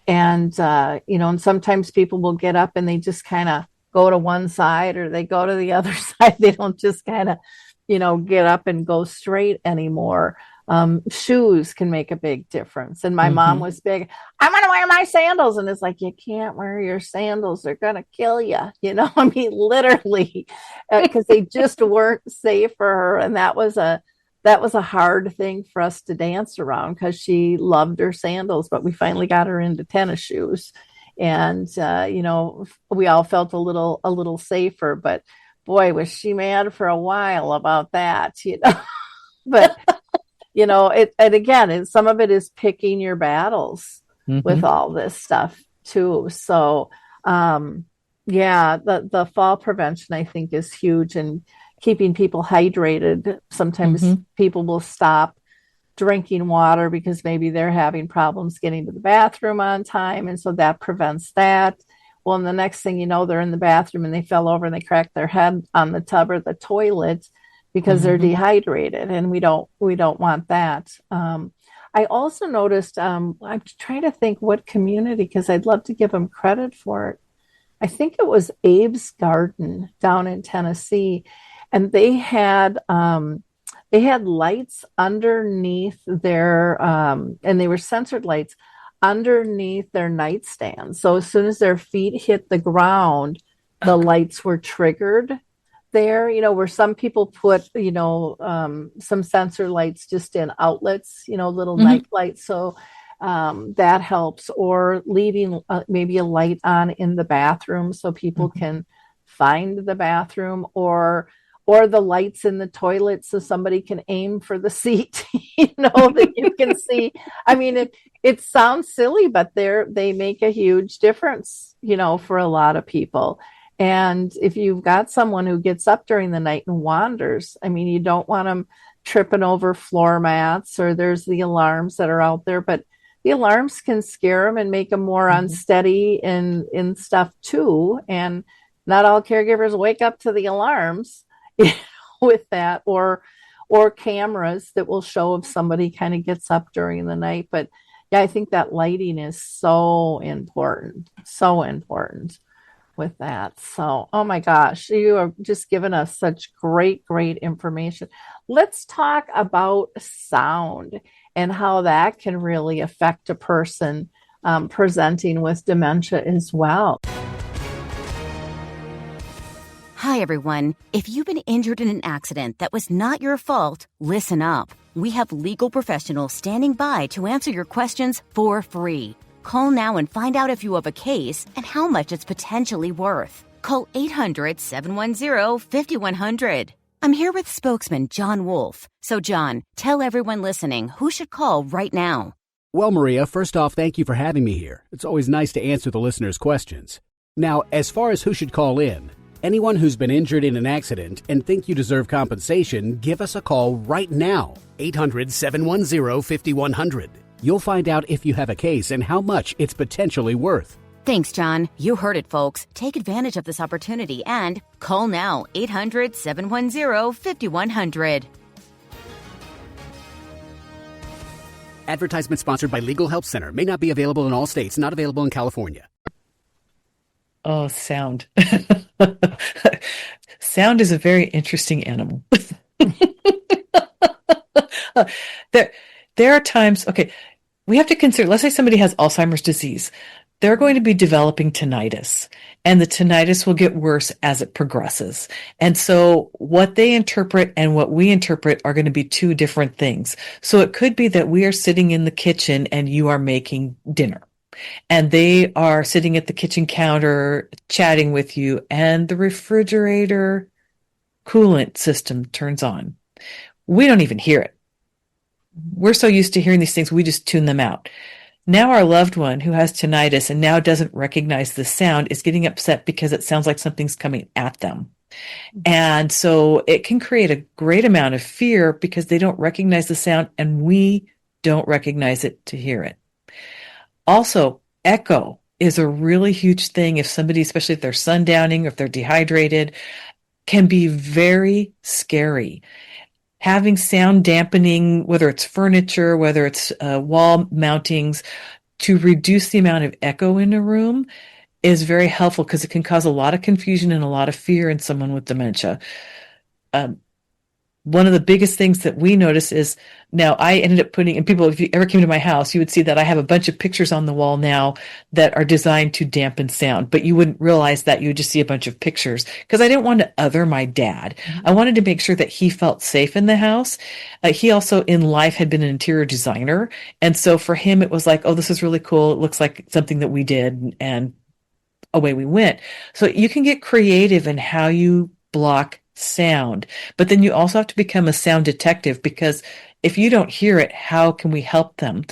And sometimes people will get up and they just kind of go to one side, or they go to the other side. They don't just kind of, get up and go straight anymore. Shoes can make a big difference. And my mom was big, I'm going to wear my sandals. And it's like, you can't wear your sandals. They're going to kill you. Literally, because they just weren't safe for her. And that was a hard thing for us to dance around, because she loved her sandals, but we finally got her into tennis shoes. And, we all felt a little safer, but boy, was she mad for a while about that, but and again, some of it is picking your battles with all this stuff too. So, the fall prevention, I think, is huge, and keeping people hydrated. Sometimes people will stop drinking water because maybe they're having problems getting to the bathroom on time. And so that prevents that. Well, and the next thing you know, they're in the bathroom and they fell over and they cracked their head on the tub or the toilet because they're dehydrated, and we don't want that. I also noticed, I'm trying to think what community, because I'd love to give them credit for it. I think it was Abe's Garden down in Tennessee, and they had lights underneath their, and they were sensored lights underneath their nightstand. So as soon as their feet hit the ground, the lights were triggered there, where some people put, some sensor lights just in outlets, little night lights. So that helps, or leaving maybe a light on in the bathroom so people can find the bathroom, or the lights in the toilet so somebody can aim for the seat, that you can see. I mean, it sounds silly, but they make a huge difference, for a lot of people. And if you've got someone who gets up during the night and wanders, I mean, you don't want them tripping over floor mats, or there's the alarms that are out there, but the alarms can scare them and make them more unsteady in stuff too. And not all caregivers wake up to the alarms with that, or cameras that will show if somebody kind of gets up during the night. But yeah, I think that lighting is so important with that. So, oh my gosh, you are just giving us such great information. Let's talk about sound and how that can really affect a person presenting with dementia as well. Hi, everyone. If you've been injured in an accident that was not your fault, listen up. we have legal professionals standing by to answer your questions for free. Call now and find out if you have a case and how much it's potentially worth. Call 800-710-5100. I'm here with spokesman John Wolf. So, John, tell everyone listening who should call right now. Well, Maria, first off, thank you for having me here. It's always nice to answer the listeners' questions. Now, as far as who should call in, anyone who's been injured in an accident and think you deserve compensation, give us a call right now. 800-710-5100. You'll find out if you have a case and how much it's potentially worth. Thanks, John. You heard it, folks. Take advantage of this opportunity and call now. 800-710-5100. Advertisement sponsored by Legal Help Center. May not be available in all states. Not available in California. Oh, sound. Sound is a very interesting animal. There are times, okay, we have to consider, let's say somebody has Alzheimer's disease. They're going to be developing tinnitus, and the tinnitus will get worse as it progresses. And so what they interpret and what we interpret are going to be two different things. So it could be that we are sitting in the kitchen and you are making dinner, and they are sitting at the kitchen counter chatting with you, and the refrigerator coolant system turns on. We don't even hear it. We're so used to hearing these things, we just tune them out. Now our loved one who has tinnitus and now doesn't recognize the sound is getting upset because it sounds like something's coming at them. And so it can create a great amount of fear because they don't recognize the sound and we don't recognize it to hear it. Also, echo is a really huge thing if somebody, especially if they're sundowning or if they're dehydrated, can be very scary. Having sound dampening, whether it's furniture, whether it's wall mountings, to reduce the amount of echo in a room is very helpful because it can cause a lot of confusion and a lot of fear in someone with dementia. One of the biggest things that we notice is now I ended up putting, and people, if you ever came to my house, you would see that I have a bunch of pictures on the wall now that are designed to dampen sound, but you wouldn't realize that. You would just see a bunch of pictures because I didn't want to other my dad. I wanted to make sure that he felt safe in the house. He also in life had been an interior designer. And so for him, it was like, oh, this is really cool. It looks like something that we did, and away we went. So you can get creative in how you block sound, but then you also have to become a sound detective, because if you don't hear it, how can we help them?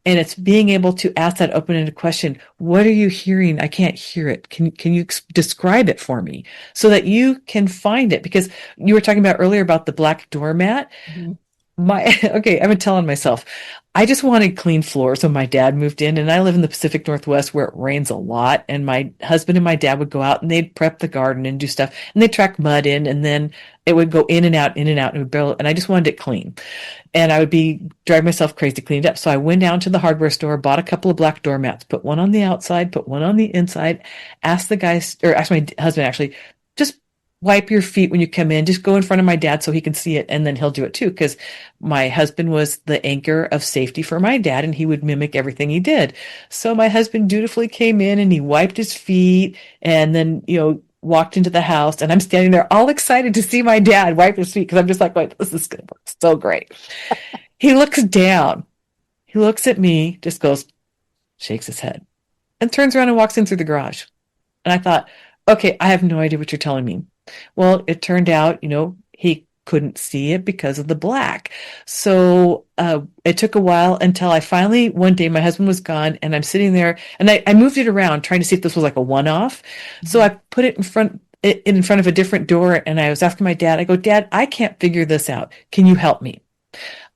And it's being able to ask that open-ended question. What are you hearing? I can't hear it. Can you describe it for me so that you can find it? Because you were talking about earlier about the black doormat. Mm-hmm. I've been telling myself, I just wanted clean floors when my dad moved in, and I live in the Pacific Northwest where it rains a lot, and my husband and my dad would go out and they'd prep the garden and do stuff, and they'd track mud in, and then it would go in and out, and it would barrel, and I just wanted it clean. And I would drive myself crazy to clean it up. So I went down to the hardware store, bought a couple of black doormats, put one on the outside, put one on the inside, asked my husband actually, just wipe your feet when you come in. Just go in front of my dad so he can see it, and then he'll do it too. Because my husband was the anchor of safety for my dad, and he would mimic everything he did. So my husband dutifully came in and he wiped his feet, and then, walked into the house, and I'm standing there all excited to see my dad wipe his feet because I'm just like, wait, this is going to work so great. He looks down. He looks at me, just goes, shakes his head, and turns around and walks in through the garage. And I thought, okay, I have no idea what you're telling me. Well, it turned out, he couldn't see it because of the black. So it took a while until I finally, one day, my husband was gone, and I'm sitting there, and I moved it around trying to see if this was like a one-off. Mm-hmm. So I put it in front of a different door, and I was asking my dad, I go, Dad, I can't figure this out. Can you help me?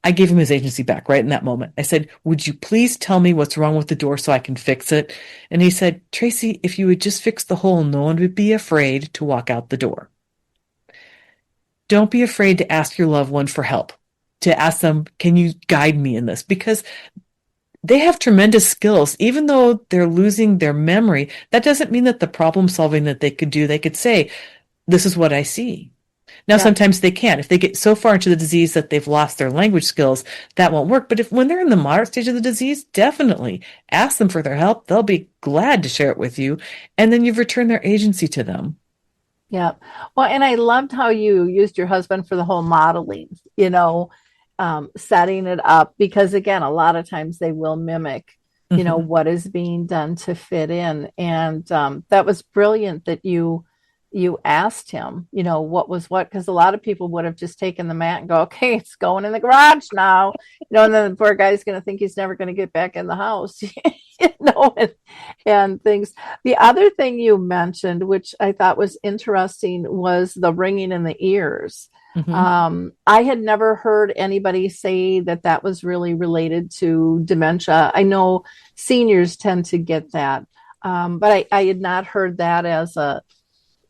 I gave him his agency back right in that moment. I said, would you please tell me what's wrong with the door so I can fix it? And he said, Tracy, if you would just fix the hole, no one would be afraid to walk out the door. Don't be afraid to ask your loved one for help, to ask them, can you guide me in this? Because they have tremendous skills. Even though they're losing their memory, that doesn't mean that the problem solving that they could do, they could say, this is what I see. Now, sometimes they can't. If they get so far into the disease that they've lost their language skills, that won't work. But when they're in the moderate stage of the disease, definitely ask them for their help. They'll be glad to share it with you. And then you've returned their agency to them. Yeah. Well, and I loved how you used your husband for the whole modeling, setting it up, because again, a lot of times they will mimic, Mhm. what is being done to fit in. And that was brilliant that you asked him, what was what, because a lot of people would have just taken the mat and go, okay, it's going in the garage now, and then the poor guy's going to think he's never going to get back in the house, and things. The other thing you mentioned, which I thought was interesting, was the ringing in the ears. Mhm. I had never heard anybody say that that was really related to dementia. I know seniors tend to get that, but I had not heard that as a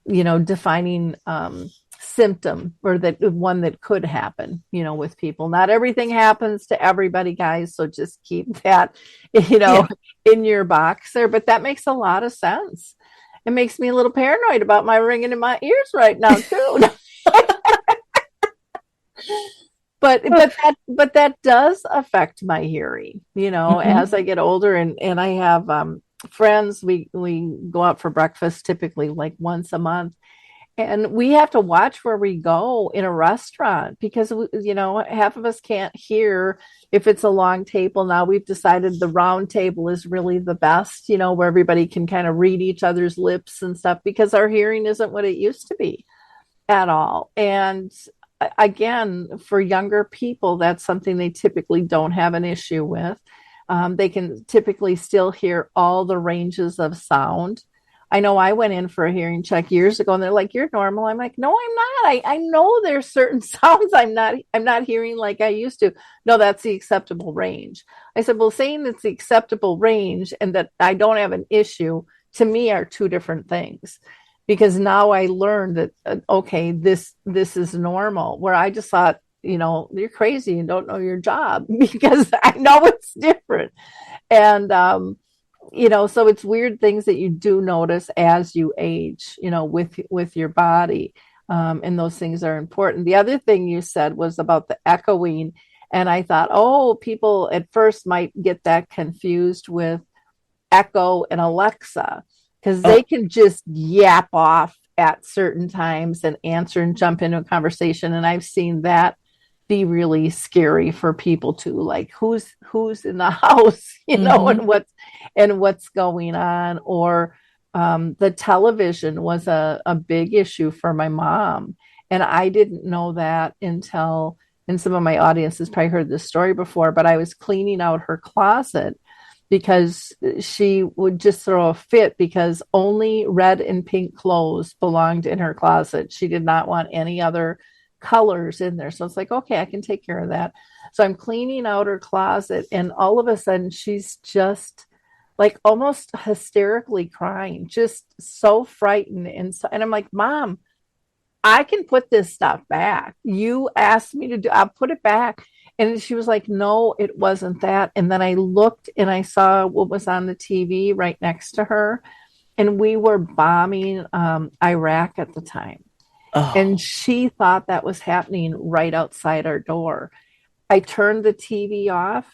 defining symptom, or that one that could happen, with people. Not everything happens to everybody, guys. So just keep that, Yeah. in your box there. But that makes a lot of sense. It makes me a little paranoid about my ringing in my ears right now too. But that does affect my hearing, Mhm. as I get older, and I have friends. We go out for breakfast typically like once a month, and we have to watch where we go in a restaurant, because half of us can't hear if it's a long table. Now we've decided the round table is really the best, where everybody can kind of read each other's lips and stuff, because our hearing isn't what it used to be at all. And again, for younger people, that's something they typically don't have an issue with. They can typically still hear all the ranges of sound. I know I went in for a hearing check years ago, and they're like, "You're normal." I'm like, "No, I'm not. I know there's certain sounds I'm not hearing like I used to." No, that's the acceptable range. I said, "Well, saying it's the acceptable range and that I don't have an issue, to me, are two different things." Because now I learned that, okay, this is normal. Where I just thought, you're crazy and don't know your job, because I know it's different. And so it's weird things that you do notice as you age, with your body. And those things are important. The other thing you said was about the echoing. And I thought, oh, people at first might get that confused with Echo and Alexa, because they Oh, can just yap off at certain times and answer and jump into a conversation. And I've seen that be really scary for people too. Like, who's in the house, mhm. and what's going on. Or the television was a big issue for my mom. And I didn't know that until, and some of my audience has probably heard this story before, but I was cleaning out her closet, because she would just throw a fit, because only red and pink clothes belonged in her closet. She did not want any other colors in there. So it's like, okay, I can take care of that. So I'm cleaning out her closet, and all of a sudden she's just like almost hysterically crying, just so frightened. And I'm like, Mom, I can put this stuff back. You asked me to do, I'll put it back. And she was like, no, it wasn't that. And then I looked and I saw what was on the TV right next to her. And we were bombing Iraq at the time. And Oh, she thought that was happening right outside our door. I turned the TV off.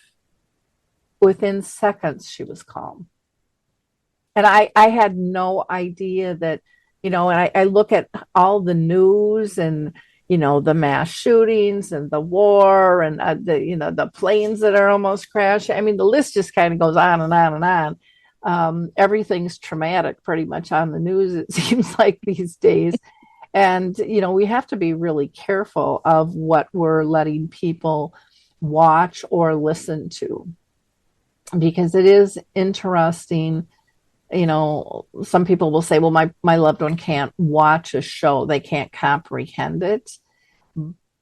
Within seconds, she was calm. And I had no idea that, and I look at all the news, and the mass shootings and the war, and the planes that are almost crashing. I mean, the list just kind of goes on and on and on. Everything's traumatic pretty much on the news, it seems like, these days. And we have to be really careful of what we're letting people watch or listen to, because it is interesting. Some people will say, well, my loved one can't watch a show, they can't comprehend it.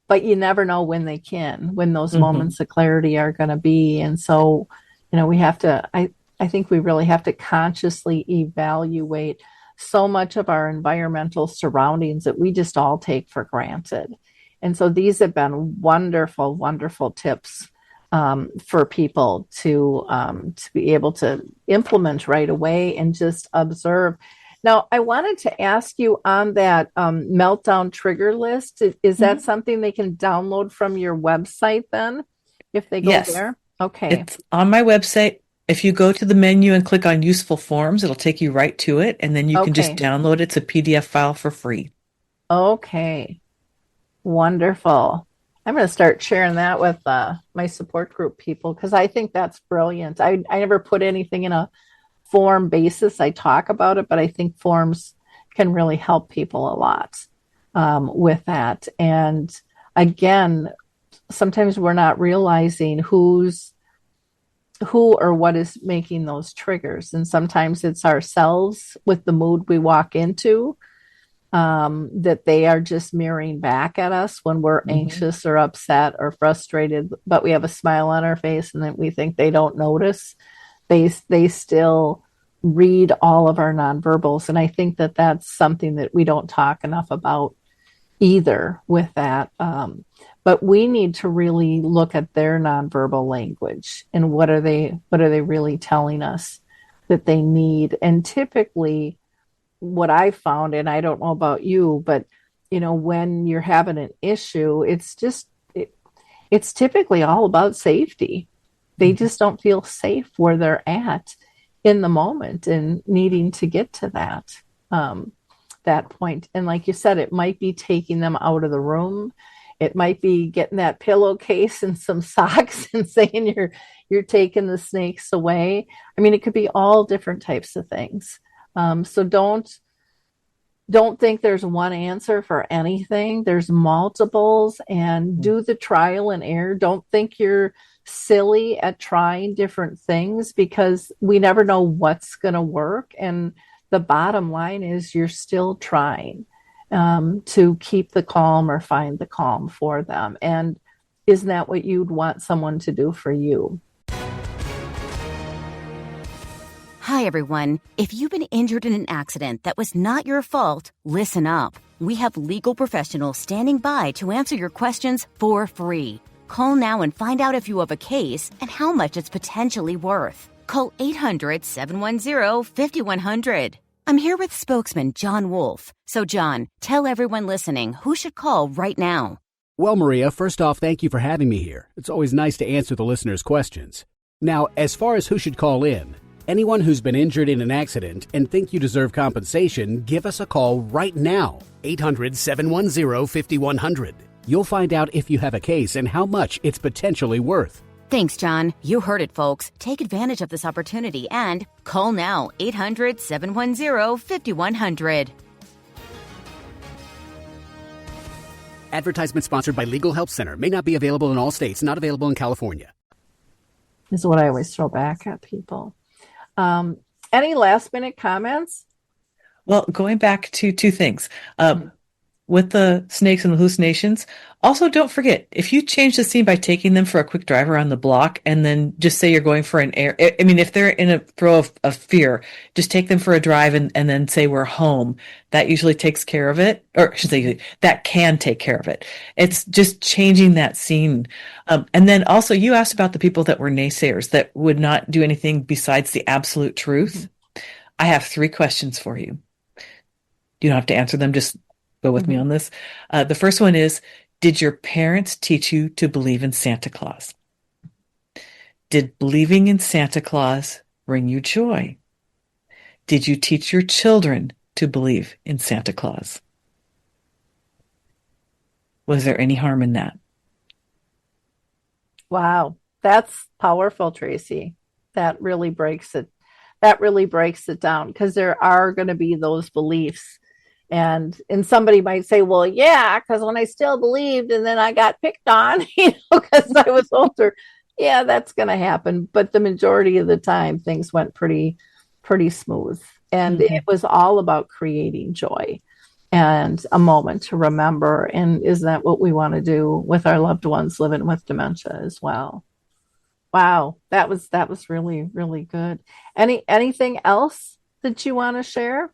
But you never know when those mhm. moments of clarity are going to be. And so, we have to, I think we really have to consciously evaluate so much of our environmental surroundings that we just all take for granted. And so these have been wonderful, wonderful tips for people to be able to implement right away and just observe. Now, I wanted to ask you on that meltdown trigger list. Is that Mhm. something they can download from your website then, if they go Yes, there? Okay. it's on my website. If you go to the menu and click on useful forms, it'll take you right to it, and then you can just Okay. download it. It's a PDF file for free. Okay. Wonderful. I'm going to start sharing that with my support group people because I think that's brilliant. I never put anything in a form basis. I talk about it, but I think forms can really help people a lot with that. And again, sometimes we're not realizing who or what is making those triggers. And sometimes it's ourselves with the mood we walk into, that they are just mirroring back at us when we're anxious or upset or frustrated, but we have a smile on our face and then we think they don't notice. They still read all of our nonverbals. And I think that that's something that we don't talk enough about either with that. But we need to really look at their nonverbal language and what are they really telling us that they need. And typically what I found, and I don't know about you, but when you're having an issue, it's typically all about safety. They just don't feel safe where they're at in the moment and needing to get to that point. And like you said, it might be taking them out of the room. It might be getting that pillowcase and some socks and saying you're taking the snakes away. I mean, it could be all different types of things. So don't think there's one answer for anything. There's multiples, and do the trial and error. Don't think you're silly at trying different things because we never know what's going to work. And the bottom line is you're still trying to keep the calm or find the calm for them. And isn't that what you'd want someone to do for you? Hi, everyone. If you've been injured in an accident that was not your fault, listen up. We have legal professionals standing by to answer your questions for free. Call now and find out if you have a case and how much it's potentially worth. Call 800-710-5100. I'm here with spokesman John Wolf. So, John, tell everyone listening who should call right now. Well, Maria, first off, thank you for having me here. It's always nice to answer the listeners' questions. Now, as far as who should call in, anyone who's been injured in an accident and think you deserve compensation, give us a call right now. 800-710-5100. You'll find out if you have a case and how much it's potentially worth. Thanks, John. You heard it, folks. Take advantage of this opportunity and call now. 800-710-5100. Advertisement sponsored by Legal Help Center. May not be available in all states. Not available in California. This is what I always throw back at people. Any last minute comments? Well, going back to two things. With the snakes and the hallucinations, also don't forget, if you change the scene by taking them for a quick drive around the block and then just say you're going for an air, I mean, if they're in a throw of fear, just take them for a drive and then say we're home. That usually takes care of it, or I should say that can take care of it. It's just changing that scene. And then also you asked about the people that were naysayers that would not do anything besides the absolute truth. I have 3 questions for you. You don't have to answer them, just go with me on this. The first one is, did your parents teach you to believe in Santa Claus? Did believing in Santa Claus bring you joy? Did you teach your children to believe in Santa Claus? Was there any harm in that? Wow, that's powerful, Tracy. That really breaks it. That really breaks it down because there are going to be those beliefs. And somebody might say, well, yeah, because when I still believed and then I got picked on, because I was older. Yeah, that's going to happen. But the majority of the time, things went pretty smooth. And it was all about creating joy and a moment to remember. And isn't that what we want to do with our loved ones living with dementia as well? Wow, that was really, really good. Anything else that you want to share?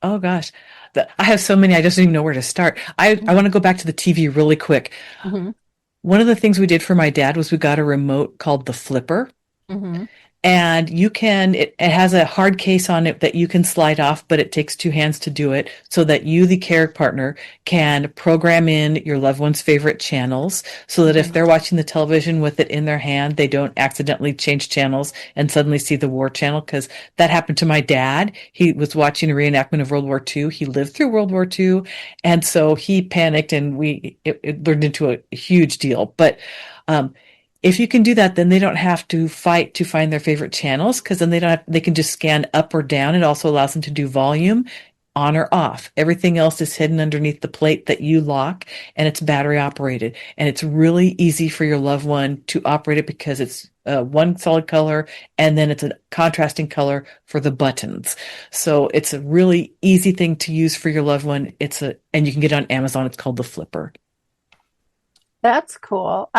Oh gosh, I have so many. I just don't even know where to start. I want to go back to the TV really quick. One of the things we did for my dad was we got a remote called the Flipper. And it has a hard case on it that you can slide off, but it takes two hands to do it so that you, the care partner, can program in your loved one's favorite channels so that if they're watching the television with it in their hand, they don't accidentally change channels and suddenly see the war channel. Because that happened to my dad. He was watching a reenactment of World War II. He lived through World War II. And so he panicked and it turned into a huge deal. But, if you can do that, then they don't have to fight to find their favorite channels because then they can just scan up or down. It also allows them to do volume on or off. Everything else is hidden underneath the plate that you lock and it's battery operated. And it's really easy for your loved one to operate it because it's one solid color and then it's a contrasting color for the buttons. So it's a really easy thing to use for your loved one. And you can get it on Amazon. It's called the Flipper. That's cool.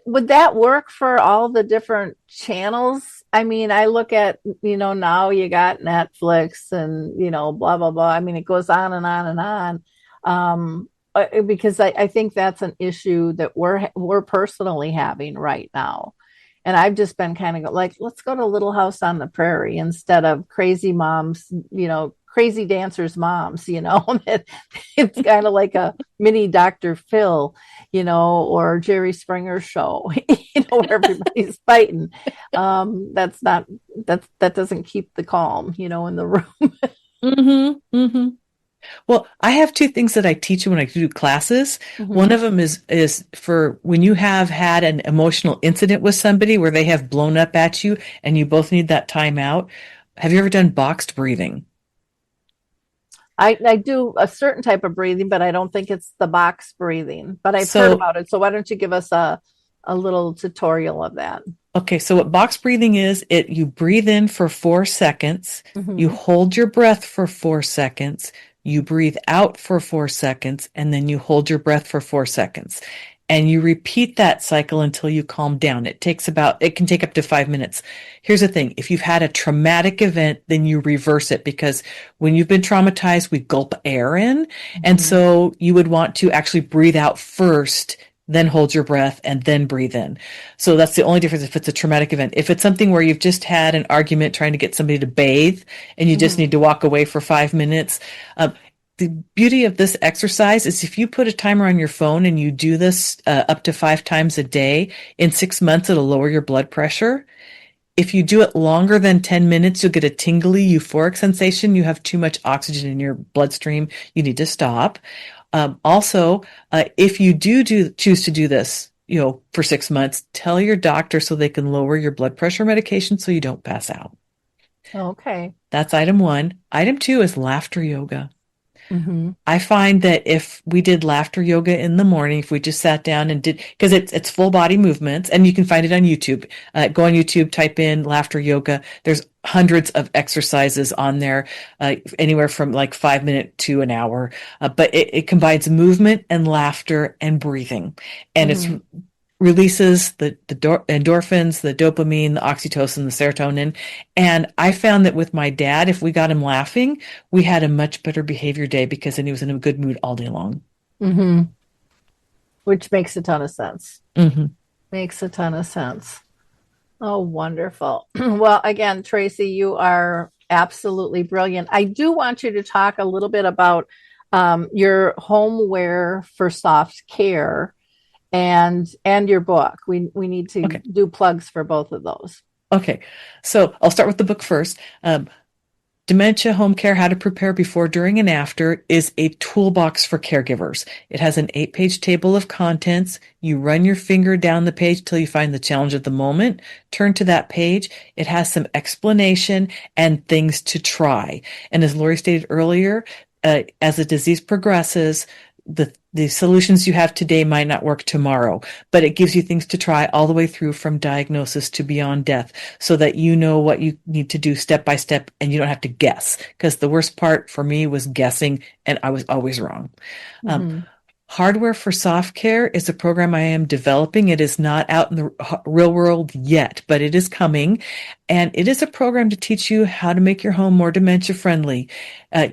Would that work for all the different channels? I mean, I look at, now you got Netflix and, blah, blah, blah. I mean, it goes on and on and on. Because I think that's an issue that we're personally having right now. And I've just been kind of like, let's go to Little House on the Prairie instead of Crazy Moms, Crazy Dancers Moms, it's kind of like a mini Dr. Phil, or Jerry Springer show, where everybody's fighting. That doesn't keep the calm, in the room. Mm-hmm, mm-hmm. Well, I have two things that I teach when I do classes. Mm-hmm. One of them is for when you have had an emotional incident with somebody where they have blown up at you and you both need that time out. Have you ever done boxed breathing? I do a certain type of breathing, but I don't think it's the box breathing. But I've heard about it. So why don't you give us a little tutorial of that? Okay, so what box breathing is, you breathe in for 4 seconds, you hold your breath for 4 seconds, you breathe out for 4 seconds, and then you hold your breath for 4 seconds. And you repeat that cycle until you calm down. It can take up to 5 minutes. Here's the thing. If you've had a traumatic event, then you reverse it because when you've been traumatized, we gulp air in. And so you would want to actually breathe out first, then hold your breath and then breathe in. So that's the only difference if it's a traumatic event. If it's something where you've just had an argument trying to get somebody to bathe and you just need to walk away for 5 minutes, the beauty of this exercise is if you put a timer on your phone and you do this up to 5 times a day, in 6 months, it'll lower your blood pressure. If you do it longer than 10 minutes, you'll get a tingly, euphoric sensation. You have too much oxygen in your bloodstream. You need to stop. Also, if you choose to do this, for 6 months, tell your doctor so they can lower your blood pressure medication so you don't pass out. Okay. That's item 1. Item 2 is laughter yoga. I find that if we did laughter yoga in the morning, if we just sat down and because it's full body movements and you can find it on YouTube. Go on YouTube, type in laughter yoga. There's hundreds of exercises on there, anywhere from like 5 minutes to an hour. But it combines movement and laughter and breathing. And it's releases the endorphins, the dopamine, the oxytocin, the serotonin. And I found that with my dad, if we got him laughing, we had a much better behavior day because then he was in a good mood all day long. Which makes a ton of sense. Makes a ton of sense. Oh, wonderful. Well, again, Tracy, you are absolutely brilliant. I do want you to talk a little bit about your homeware for soft care and your book. We need to do plugs for both of those. Okay. So I'll start with the book first. Dementia Home Care, How to Prepare Before, During, and After is a toolbox for caregivers. It has an 8-page table of contents. You run your finger down the page till you find the challenge of the moment. Turn to that page. It has some explanation and things to try. And as Lori stated earlier, as the disease progresses, the solutions you have today might not work tomorrow, but it gives you things to try all the way through from diagnosis to beyond death so that you know what you need to do step by step and you don't have to guess. Because the worst part for me was guessing and I was always wrong. Hardware for Soft Care is a program I am developing. It is not out in the real world yet, but it is coming. And it is a program to teach you how to make your home more dementia friendly.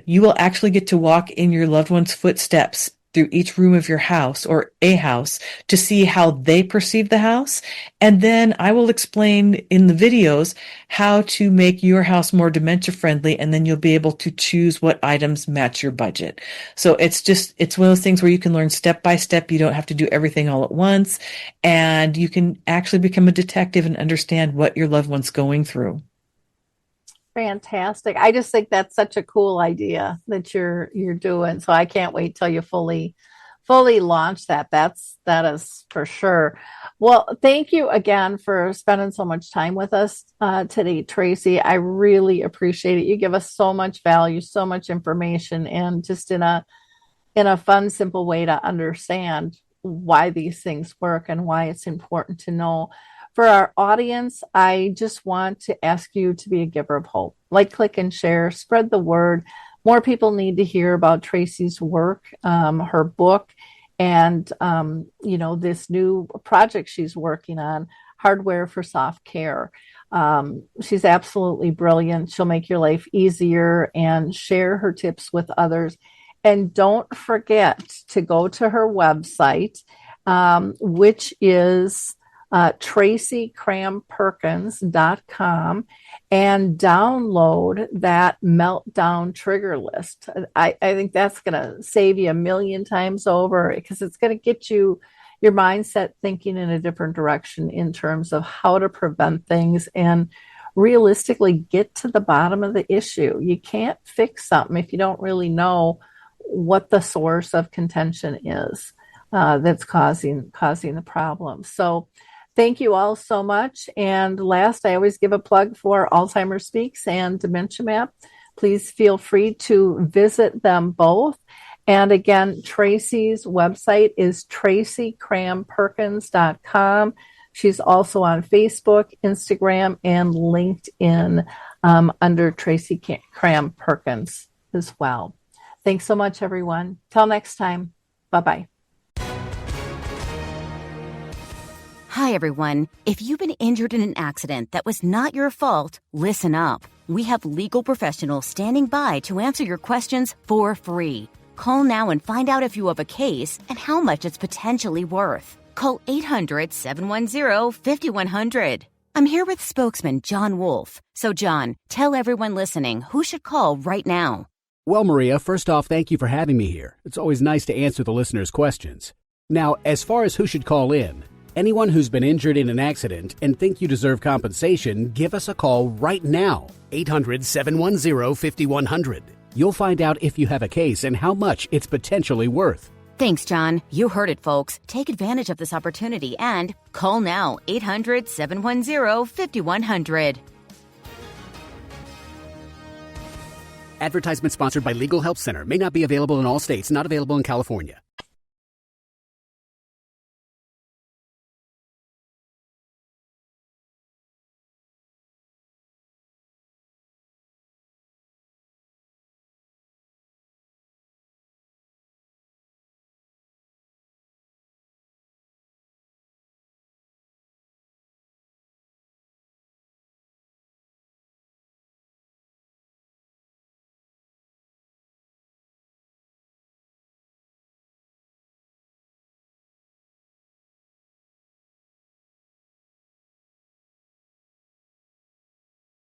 You will actually get to walk in your loved one's footsteps through each room of your house or a house to see how they perceive the house. And then I will explain in the videos how to make your house more dementia friendly. And then you'll be able to choose what items match your budget. So it's one of those things where you can learn step by step. You don't have to do everything all at once. And you can actually become a detective and understand what your loved one's going through. Fantastic. I just think that's such a cool idea that you're doing. So I can't wait till you fully launch that. That is for sure. Well, thank you again for spending so much time with us today, Tracy. I really appreciate it. You give us so much value, so much information, and just in a fun, simple way to understand why these things work and why it's important to know. For our audience, I just want to ask you to be a giver of hope. Like, click, and share. Spread the word. More people need to hear about Tracy's work, her book, and this new project she's working on, Hardware for Soft Care. She's absolutely brilliant. She'll make your life easier and share her tips with others. And don't forget to go to her website, which is TracyCramPerkins.com, and download that meltdown trigger list. I think that's going to save you a million times over, because it's going to get you your mindset thinking in a different direction in terms of how to prevent things and realistically get to the bottom of the issue. You can't fix something if you don't really know what the source of contention is that's causing the problem. So thank you all so much. And last, I always give a plug for Alzheimer Speaks and Dementia Map. Please feel free to visit them both. And again, Tracy's website is TracyCramPerkins.com. She's also on Facebook, Instagram, and LinkedIn under Tracy Cram Perkins as well. Thanks so much, everyone. Till next time. Bye-bye. Hi, everyone. If you've been injured in an accident that was not your fault, listen up. We have legal professionals standing by to answer your questions for free. Call now and find out if you have a case and how much it's potentially worth. Call 800-710-5100. I'm here with spokesman John Wolf. So, John, tell everyone listening who should call right now. Well, Maria, first off, thank you for having me here. It's always nice to answer the listeners' questions. Now, as far as who should call in, anyone who's been injured in an accident and think you deserve compensation, give us a call right now. 800-710-5100. You'll find out if you have a case and how much it's potentially worth. Thanks, John. You heard it, folks. Take advantage of this opportunity and call now. 800-710-5100. Advertisement sponsored by Legal Help Center. May not be available in all states. Not available in California.